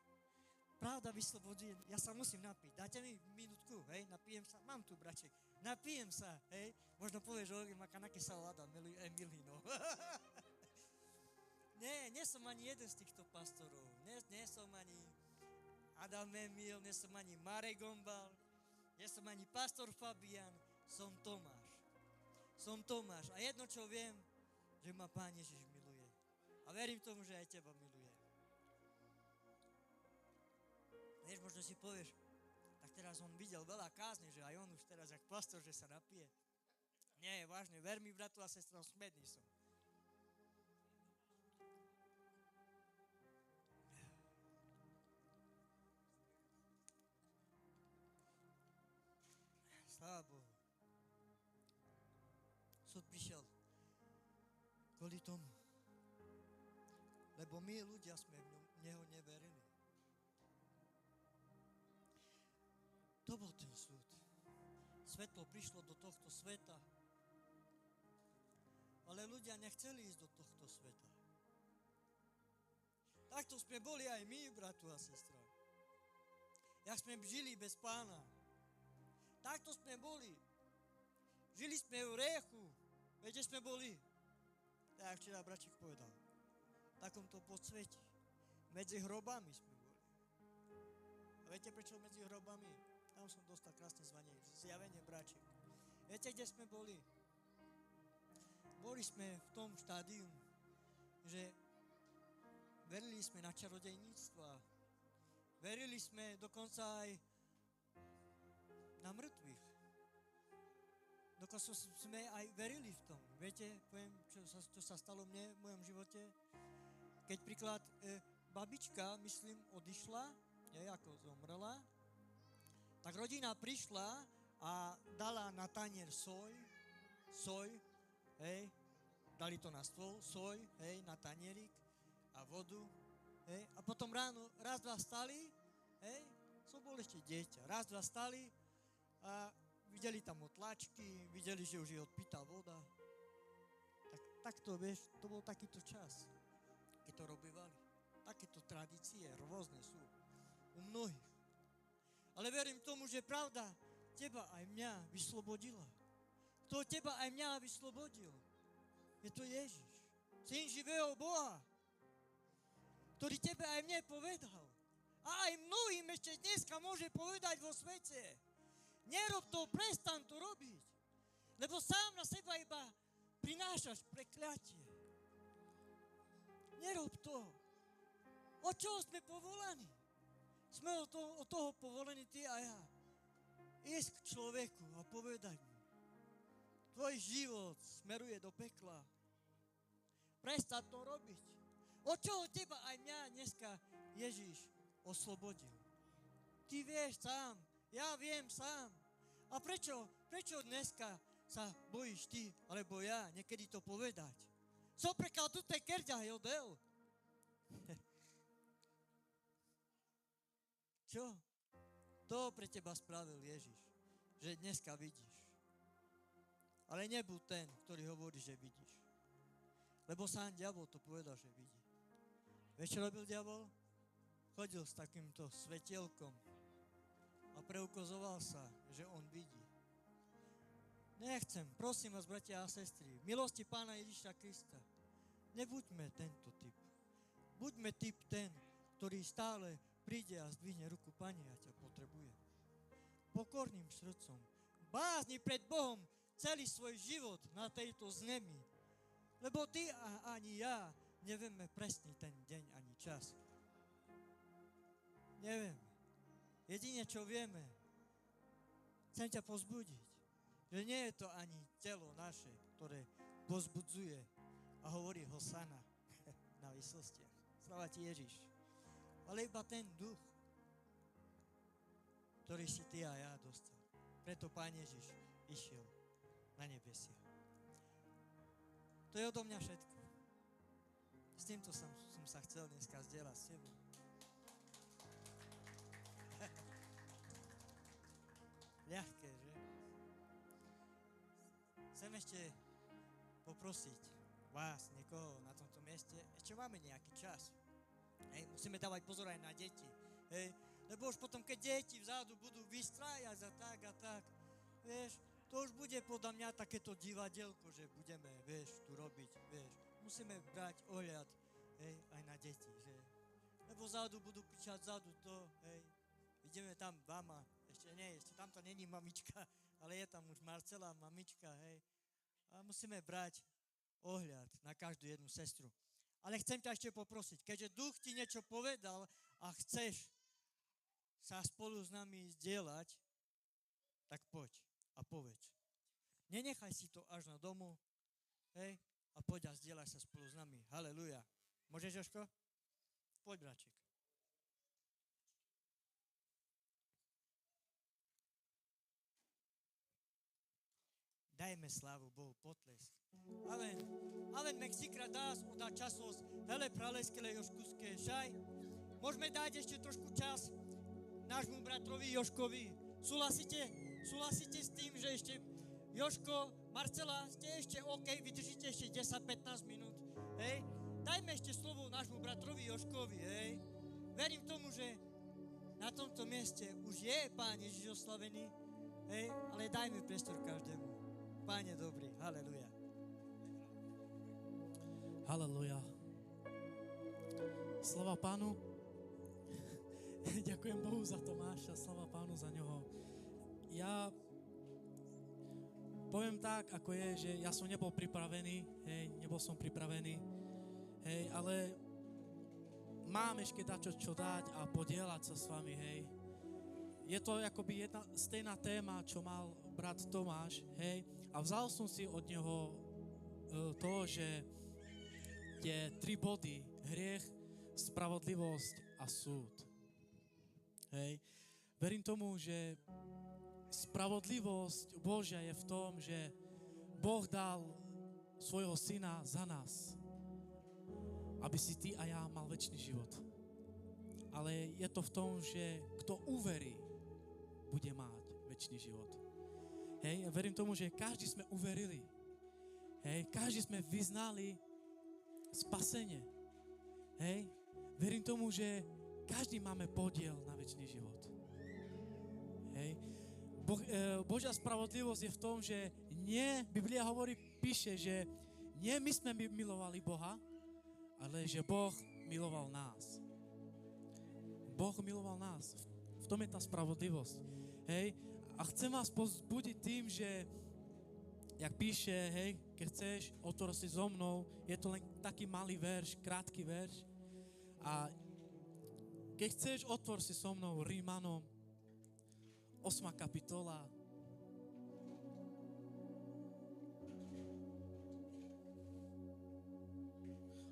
[SPEAKER 2] Pravda vyslobodzuje, ja sa musím napiť. Dáte mi minútku, hej, napijem sa. Mám tu, braček. Napijem sa, hej. Možno povieš, že makanake salada, Emily, no. Nie som ani jeden z týchto pastorov. Nie som ani Adam Emil, nie som ani Marek Gombal, nie som ani pastor Fabian, som Tomáš. Som Tomáš. A jedno, čo viem, že ma Pán Ježiš miluje. A verím tomu, že aj teba miluje. Vieš, možno si povieš, tak teraz on videl veľa kázne, že aj on už teraz, jak pastor, že sa napije. Nie, vážne, ver mi, bratu a sestra, smedný som. Sláva Bohu. Súd prišiel kvôli tomu. Lebo my ľudia sme v Neho neverili. To bol ten súd. Svetlo prišlo do tohto sveta, ale ľudia nechceli ísť do tohto sveta. Takto sme boli aj my, bratu a sestra. Jak sme žili bez Pána. Takto sme boli. Žili sme v riechu. Viete, sme boli. Tak včera bračík povedal. V takomto podsveti. Medzi hrobami sme boli. A viete, prečo medzi hrobami? Tam som dostal krásne zvanie. Zjavenie bračík. Viete, kde sme boli? Boli sme v tom štádiu, že verili sme na čarodejníctva. Verili sme dokonca aj na mŕtvych. Dokonca sme aj verili v tom. Viete, poviem, čo sa stalo mne v mojom živote? Keď príklad babička, myslím, odišla, ako zomrela, tak rodina prišla a dala na tanier soj, hej, dali to na stôl, soj, hej, na tanierik a vodu, hej, a potom ráno raz, dva stali, hej, som bol ešte dieťa, raz, dva stali a videli tam otlačky, videli, že už je odpitá voda. Tak to, vieš, to bol takýto čas, keď to robívali. Takéto tradície rôzne sú u mnohých. Ale verím tomu, že pravda teba aj mňa vyslobodila. Kto teba aj mňa vyslobodil? Je to Ježiš, Syn živého Boha, ktorý tebe aj mne povedal. A aj mnohým ešte dneska môže povedať vo svete. Nerob to, prestan to robiť. Lebo sám na seba iba prinášaš prekliatie. Nerob to. Od čoho sme povolaní? Sme od toho povolení ty a ja. Ísť k človeku a povedať mu, tvoj život smeruje do pekla. Prestaň to robiť. Od čoho teba aj mňa dneska Ježiš oslobodil? Ty vieš sám, ja viem sám. A prečo dneska sa bojíš ty, alebo ja, niekedy to povedať? Som prekal tu te kerďa, jodel. Čo? To pre teba spravil Ježiš, že dneska vidíš. Ale nebuď ten, ktorý hovorí, že vidíš. Lebo sám diabol to povedal, že vidí. Vieš, čo robil diabol? Chodil s takýmto svetielkom a preukazoval sa, že on vidí. Nechcem, prosím vás, bratia a sestry, v milosti Pána Ježiša Krista, nebuďme tento typ. Buďme typ ten, ktorý stále príde a zdvihne ruku, Pane, ja ťa potrebujem. Pokorným srdcom, bázni pred Bohom celý svoj život na tejto zemi. Lebo ty a ani ja nevieme presne ten deň ani čas. Nevieme. Jedine, čo vieme, chcem ťa pozbudiť, že nie je to ani telo naše, ktoré pozbudzuje, a hovorí Hosana na výsostiach. Sláva ti Ježiš. Ale iba ten duch, ktorý si ty a ja dostal. Preto Pán Ježiš išiel na nebesia. To je odo mňa všetko. S týmto som sa chcel dneska zdieľať s tebou. Ľahké, že? Chcem ešte poprosiť vás, niekoho na tomto mieste, ešte máme nejaký čas. Hej, musíme dávať pozor aj na deti. Hej, lebo už potom, keď deti vzadu budú vystrájať a tak, vieš, to už bude podľa mňa takéto divadelko, že budeme, vieš, tu robiť, vieš. Musíme brať ohľad, hej, aj na deti, že? Lebo vzadu budú pičať, vzadu to, hej. Ideme tam mama, ešte tamto není mamička, ale je tam už Marcela, mamička, hej. A musíme brať ohľad na každú jednu sestru. Ale chcem ťa ešte poprosiť, keďže duch ti niečo povedal a chceš sa spolu s nami zdieľať, tak poď a povedz. Nenechaj si to až na domu, hej, a poď a zdieľaj sa spolu s nami. Haleluja. Môžeš, Jožko? Poď, braček. Dajme slávu Bohu, potlesk. Amen. Amen, mek si krát dás odá časos, hele praleskele Jožkuské šaj. Môžeme dať ešte trošku čas nášmu bratrovi Jožkovi. Súhlasíte s tým, že ešte Jožko, Marcela, ste ešte OK, vydržíte ešte 10-15 minút, hej? Dajme ešte slovo nášmu bratrovi Jožkovi, hej? Verím tomu, že na tomto mieste už je Pán Ježiš oslavený, hej? Ale dajme priestor každému. Páne dobrý, haleluja.
[SPEAKER 1] Haleluja. Slava Pánu. Ďakujem Bohu za Tomáša, slava Pánu za ňoho. Ja poviem tak, ako je, že ja som nebol pripravený, hej, ale mám ešte dačo čo dať a podieľať sa s vami, hej. Je to akoby jedna stejná téma, čo mal brat Tomáš, hej, a vzal som si od neho to, že je 3 body, hriech, spravodlivosť a súd. Hej. Verím tomu, že spravodlivosť Božia je v tom, že Boh dal svojho syna za nás, aby si ty a ja mal večný život. Ale je to v tom, že kto uverí, bude mať večný život. Hej, verím tomu, že každý sme uverili. Hej, každý sme vyznali spasenie. Hej, verím tomu, že každý máme podiel na večný život. Hej, Božia spravodlivosť je v tom, že nie, Biblia píše, že nie my sme milovali Boha, ale že Boh miloval nás. Boh miloval nás. V tom je tá spravodlivosť. Hej, a chcem vás povzbudiť tým, že jak píše, hej, keď chceš, otvor si so mnou, je to len taký malý verš, krátky verš. A keď chceš, otvor si so mnou Rímanom 8. kapitola.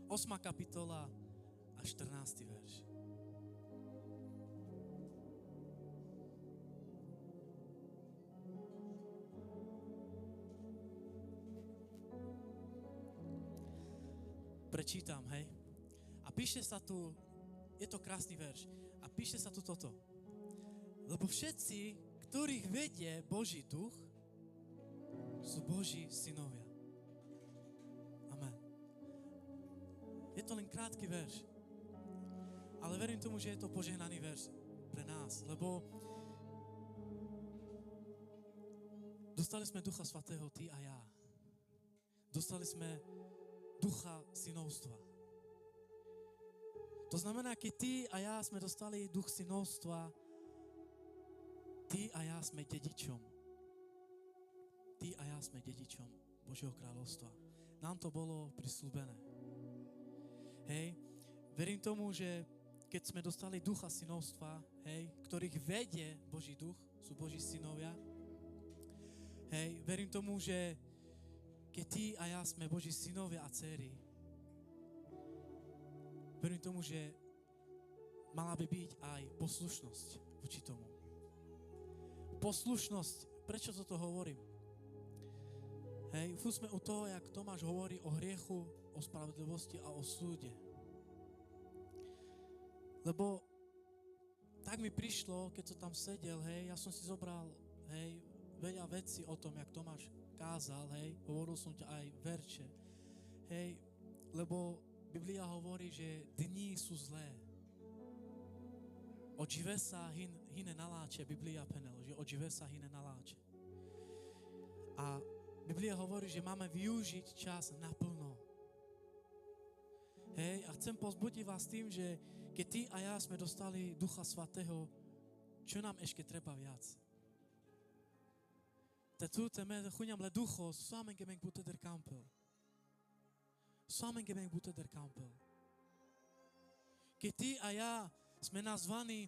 [SPEAKER 1] Osma kapitola a 14. verš. Prečítam, hej. A píše sa tu, je to krásny verš, a píše sa tu toto. Lebo všetci, ktorých vedie Boží duch, sú Boží synovia. Amen. Je to len krátky verš, ale verím tomu, že je to požehnaný verš pre nás, lebo dostali sme Ducha Svätého, ty a ja. Dostali sme ducha synovstva. To znamená, keď ty a ja sme dostali duch synovstva, ty a ja sme dedičom. Ty a ja sme dedičom Božieho kráľovstva. Nám to bolo prisľúbené. Hej, verím tomu, že keď sme dostali ducha synovstva, hej, ktorých vedie Boží duch, sú Boží synovia, hej, verím tomu, že keď ty a ja sme Boží synovia a dcery, verím tomu, že mala by byť aj poslušnosť voči tomu. Poslušnosť, prečo toto hovorím? Hej, furt sme u toho, jak Tomáš hovorí o hriechu, o spravodlivosti a o súde. Lebo tak mi prišlo, keď som tam sedel, hej, ja som si zobral, hej, veľa vecí o tom, jak Tomáš kázal, hej, hovoril som ťa aj verče, hej, lebo Biblia hovorí, že dni sú zlé. Odžive sa hyne naláče, Biblia penel, že odžive sa hyne naláče. A Biblia hovorí, že máme využiť čas naplno. Hej, a chcem pozbudiť vás tým, že keď ty a ja sme dostali Ducha Svatého, čo nám ešte treba viac? Te tuutemme chuňam le ducho, samengemeng bute der kampel. Samengemeng bute der kampel. Keď ty a ja sme nazvaní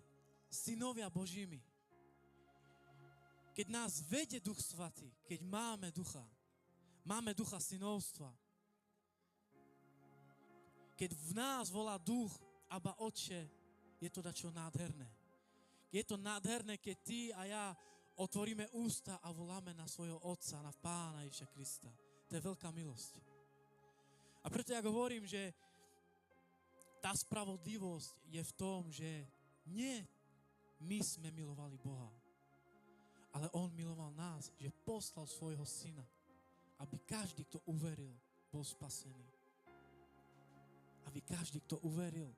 [SPEAKER 1] synovia Božími, keď nás vedie Duch Svatý, keď máme ducha synovstva, keď v nás volá duch Abba Otče, je to dačo nádherné. Je to nádherné, keď ty a ja otvoríme ústa a voláme na svojho Otca, na Pána Ježiša Krista. To je veľká milosť. A preto ja hovorím, že tá spravodlivosť je v tom, že nie my sme milovali Boha, ale On miloval nás, že poslal svojho Syna, aby každý, kto uveril, bol spasený. Aby každý, kto uveril.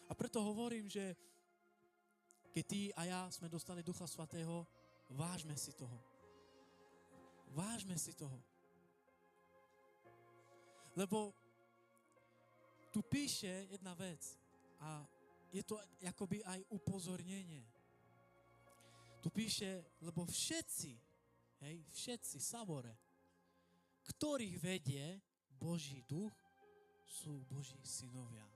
[SPEAKER 1] A preto hovorím, že keď ty a ja sme dostali Ducha Svatého, vážme si toho. Vážme si toho. Lebo tu píše jedna vec a je to akoby aj upozornenie. Tu píše, lebo všetci, Savore, ktorých vedie Boží duch, sú Boží synovia.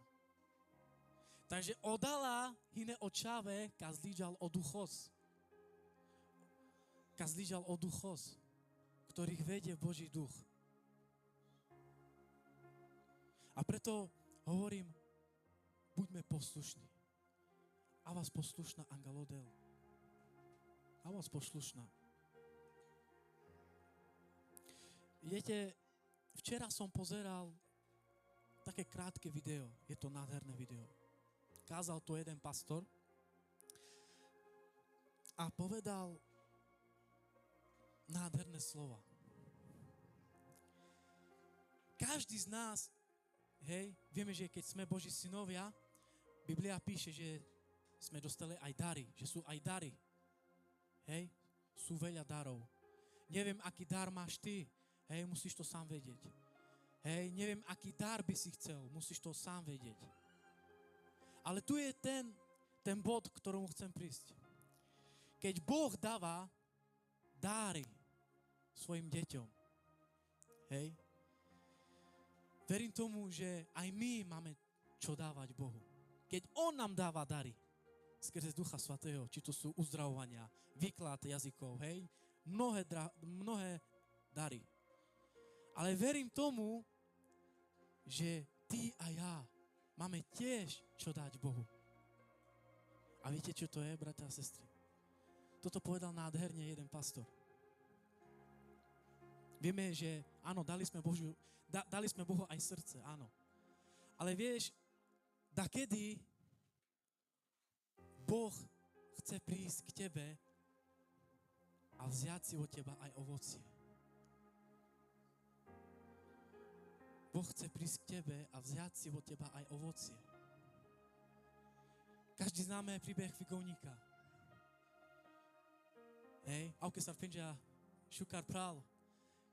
[SPEAKER 1] Takže odala hine očave, kazlížal o duchos. Kazlížal o duchos, ktorých vedie Boží duch. A preto hovorím, buďme poslušní. A vás poslušná Angalodel. A vás poslušná. Viete, včera som pozeral také krátke video. Je to nádherné video. Kázal to jeden pastor a povedal nádherné slova. Každý z nás, hej, vieme, že keď sme Boží synovia, Biblia píše, že sme dostali aj dary, že sú aj dary. Hej, sú veľa darov. Neviem, aký dar máš ty, hej, musíš to sám vedieť. Hej, neviem, aký dar by si chcel, musíš to sám vedieť. Ale tu je ten bod, k ktorému chcem prísť. Keď Boh dáva dáry svojim deťom, hej, verím tomu, že aj my máme čo dávať Bohu. Keď On nám dáva dary skrze Ducha Svatého, či to sú uzdravovania, výklad jazykov, hej, mnohé dary. Ale verím tomu, že ty a ja máme tiež čo dať Bohu. A viete, čo to je, bratia a sestry? Toto povedal nádherne jeden pastor. Vieme, že áno, dali sme Bohu aj srdce, áno. Ale vieš, dakedy Boh chce prísť k tebe a vziať si od teba aj ovocie. Boh chce prísť k tebe a vziať si od teba aj ovocie. Každý známe príbeh figovníka. Hej, auke sa penža šukar pral.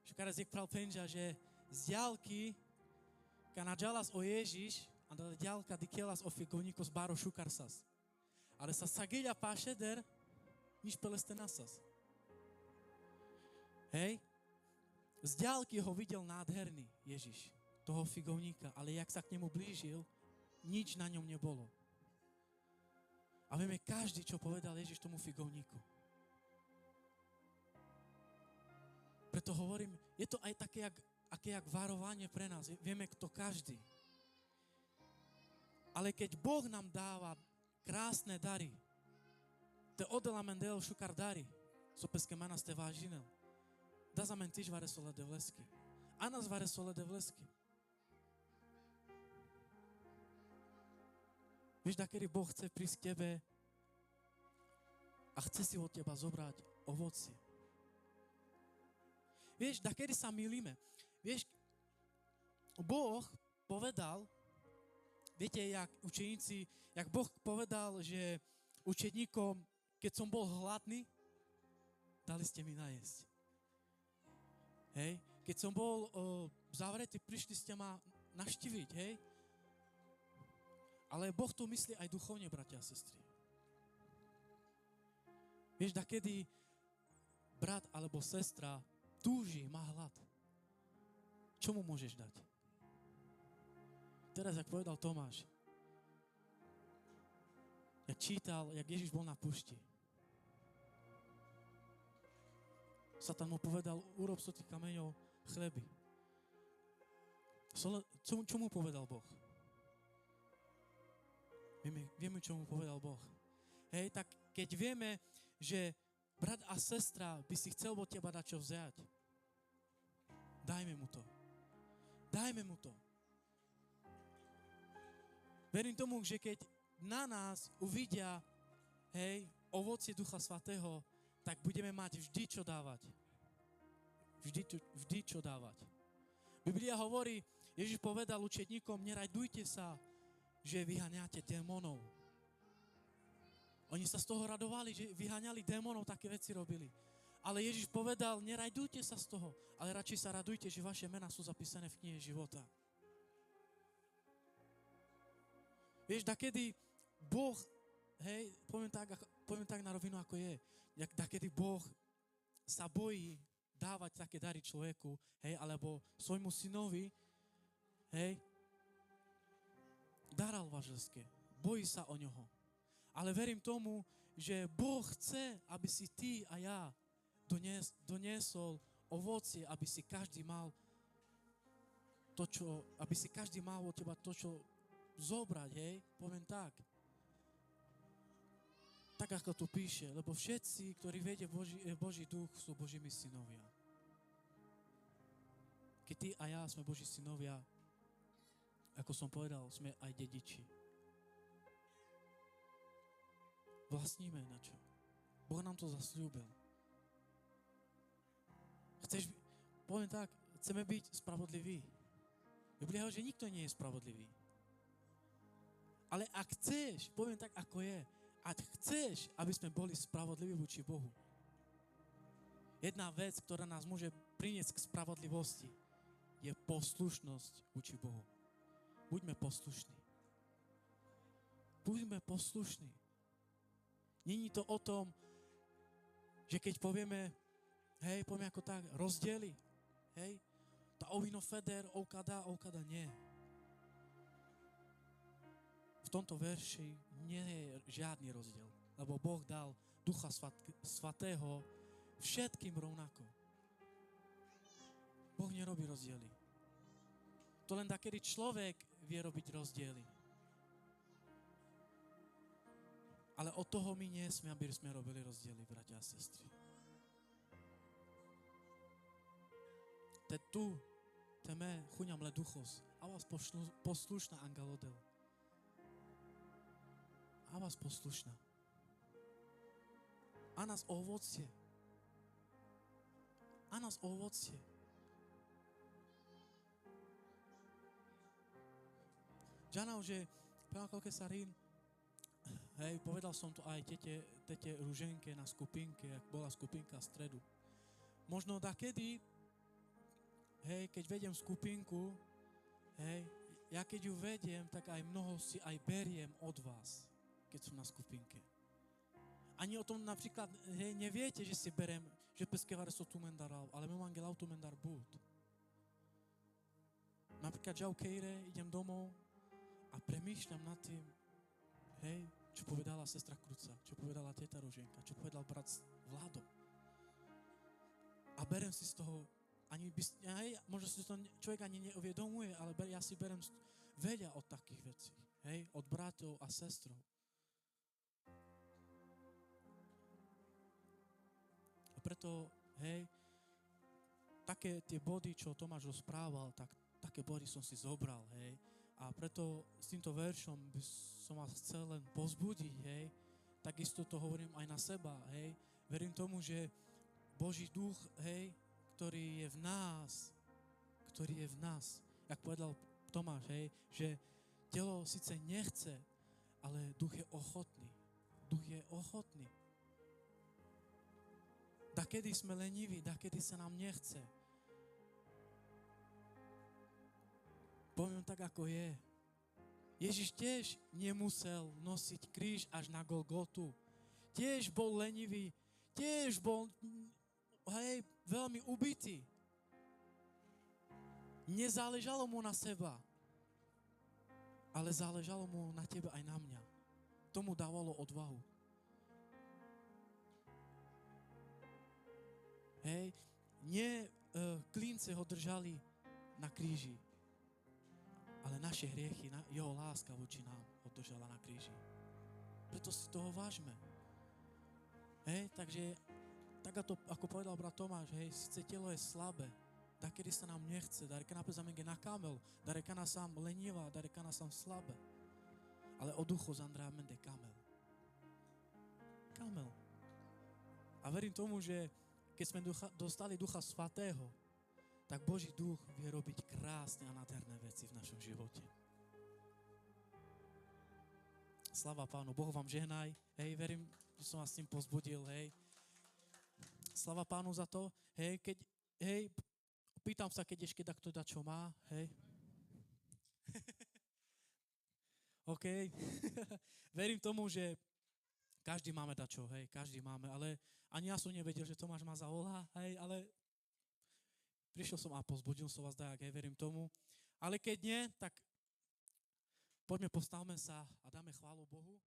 [SPEAKER 1] Šukar zjek pral penža, že z diaľky, ka nadžalas o Ježiš, a da diaľka dikelas o figovníko z báro šukar sas. Ale sa sagilja pášeder, niž peleste nasas. Hej, z diaľky ho videl nádherný Ježiš, toho figovníka, ale jak sa k nemu blížil, nič na ňom nebolo. A vieme každý, čo povedal Ježiš tomu figovníku. Preto hovorím, je to aj také, jak varovanie pre nás. Vieme, kto každý. Ale keď Boh nám dáva krásne dary, te odelamen deo šukar dary, sopeske mana ste vážinel, da zamen tiž vare sole de vlesky. A nás vare sole de vlesky. Vieš, dakedy Boh chce prísť k tebe a chce si od teba zobrať ovocie. Vieš, dakedy sa mýlime. Vieš, Boh povedal, viete, jak učeníci, jak Boh povedal, že učeníkom, keď som bol hladný, dali ste mi najesť. Hej? Keď som bol zavretý, prišli ste ma navštíviť, hej? Ale Boh to myslí aj duchovne, bratia a sestry. Vieš, dakedy brat alebo sestra túži, má hlad. Čo mu môžeš dať? Teraz, jak povedal Tomáš, jak čítal, jak Ježiš bol na púšti. Satan mu povedal, urob so tých kameňov chleby. Čo mu povedal Boh? Vieme, čo mu povedal Boh. Hej, tak keď vieme, že brat a sestra by si chcel od teba dať čo vziať, dajme mu to. Dajme mu to. Verím tomu, že keď na nás uvidia, hej, ovocie Ducha Svätého, tak budeme mať vždy čo dávať. Vždy čo dávať. Biblia hovorí, Ježiš povedal učeníkom, nerajdujte sa, že vyháňate démonov. Oni sa z toho radovali, že vyháňali démonov, také veci robili. Ale Ježiš povedal, nerajdujte sa z toho, ale radšej sa radujte, že vaše mená sú zapísané v knihe života. Vieš, dakedy Boh, hej, poviem tak na rovinu, ako je, dakedy Boh sa bojí dávať také dary človeku, hej, alebo svojmu synovi, hej, daral važelské, bojí sa o ňoho. Ale verím tomu, že Boh chce, aby si ty a ja doniesol ovocie, aby si každý mal od teba to, čo zobrať, hej, poviem tak. Tak, ako tu píše, lebo všetci, ktorí vedia Boží duch, sú Božími synovia. Keď ty a ja sme Boží synovia, ako som povedal, sme aj dediči. Vlastníme na čo? Boh nám to zasľúbil. Poviem tak, chceme byť spravodliví. Biblia hovorí, že nikto nie je spravodlivý. Ale ak chceš, poviem tak, ako je, ak chceš, aby sme boli spravodliví voči Bohu, jedna vec, ktorá nás môže priniesť k spravodlivosti, je poslušnosť voči Bohu. Buďme poslušní. Buďme poslušní. Není to o tom, že keď povieme, hej, povieme ako tak, rozdiely, hej, tá ovino feder, oukada nie. V tomto verši nie je žiadny rozdiel, lebo Boh dal Ducha Svätého všetkým rovnako. Boh nerobí rozdiely. To len takedy človek vie robiť rozdiely. Ale od toho my nie sme, aby sme robili rozdiely, bratia a sestry. Te tu, te me, chuňam le duchos, a vás poslušná angelodel. A vás poslušná. A nás ovocie. A nás ovocie. Džanau, že Pánko Kesarín, hej, povedal som to aj tete Ruženke na skupinke, ak bola skupinka v stredu. Možno dakedy, hej, keď vediem skupinku, hej, ja keď ju vediem, tak aj mnoho si aj beriem od vás, keď som na skupinke. Ani o tom napríklad, hej, neviete, že si berem, že peskevare so tu mendaral, ale meu angelau tu mendar bud. Napríklad žau kejre, idem domov a premýšľam nad tým, hej, čo povedala sestra Kruca, čo povedala teta Ruženka, čo povedal brat Vlado. A berem si z toho, hej, možno si to človek ani neuvedomuje, ale ja si berem veľa od takých vecí. hej, od bratov a sestrov. A preto, hej, také tie body, čo Tomáš rozprával, tak také body som si zobral, hej. A preto s týmto veršom by som vás chcel len povzbudiť, hej. Takisto to hovorím aj na seba, hej. Verím tomu, že Boží duch, hej, ktorý je v nás, jak povedal Tomáš, hej, že telo síce nechce, ale duch je ochotný. Duch je ochotný. Dakedy sme leniví, dakedy sa nám nechce. Poviem tak, ako je. Ježiš tiež nemusel nosiť kríž až na Golgotu. Tiež bol lenivý, tiež bol, hej, veľmi ubitý. Nezáležalo mu na seba, ale záležalo mu na tebe aj na mňa. Tomu dávalo odvahu. Hej, nie klince ho držali na kríži, ale naše hriechy, jeho láska voči nám ho držala na kríži. Preto si toho vážme. Hej, takže, tak ako povedal brat Tomáš, hej, síce telo je slabé, dakedy sa nám nechce, dareka napríklad na kamel, dareka nás sám lenivá, dareka nás sám slabé. Ale o duchu zandráme de kamel. Kamel. A verím tomu, že keď sme dostali Ducha Svätého, tak Boží duch vie robiť krásne a nádherné veci v našom živote. Sláva Pánu, Bohu vám žehnaj, hej, verím, že som vás s tým povzbudil, hej. Sláva Pánu za to, hej, pýtam sa, keď ešte takto dačo má, hej. OK. Verím tomu, že každý máme dačo, hej, každý máme, ale ani ja som nevedel, že Tomáš ma zavolá, hej, ale prišiel som a pozbudil som vás, tak, hej, verím tomu. Ale keď nie, tak poďme, postavme sa a dáme chválu Bohu.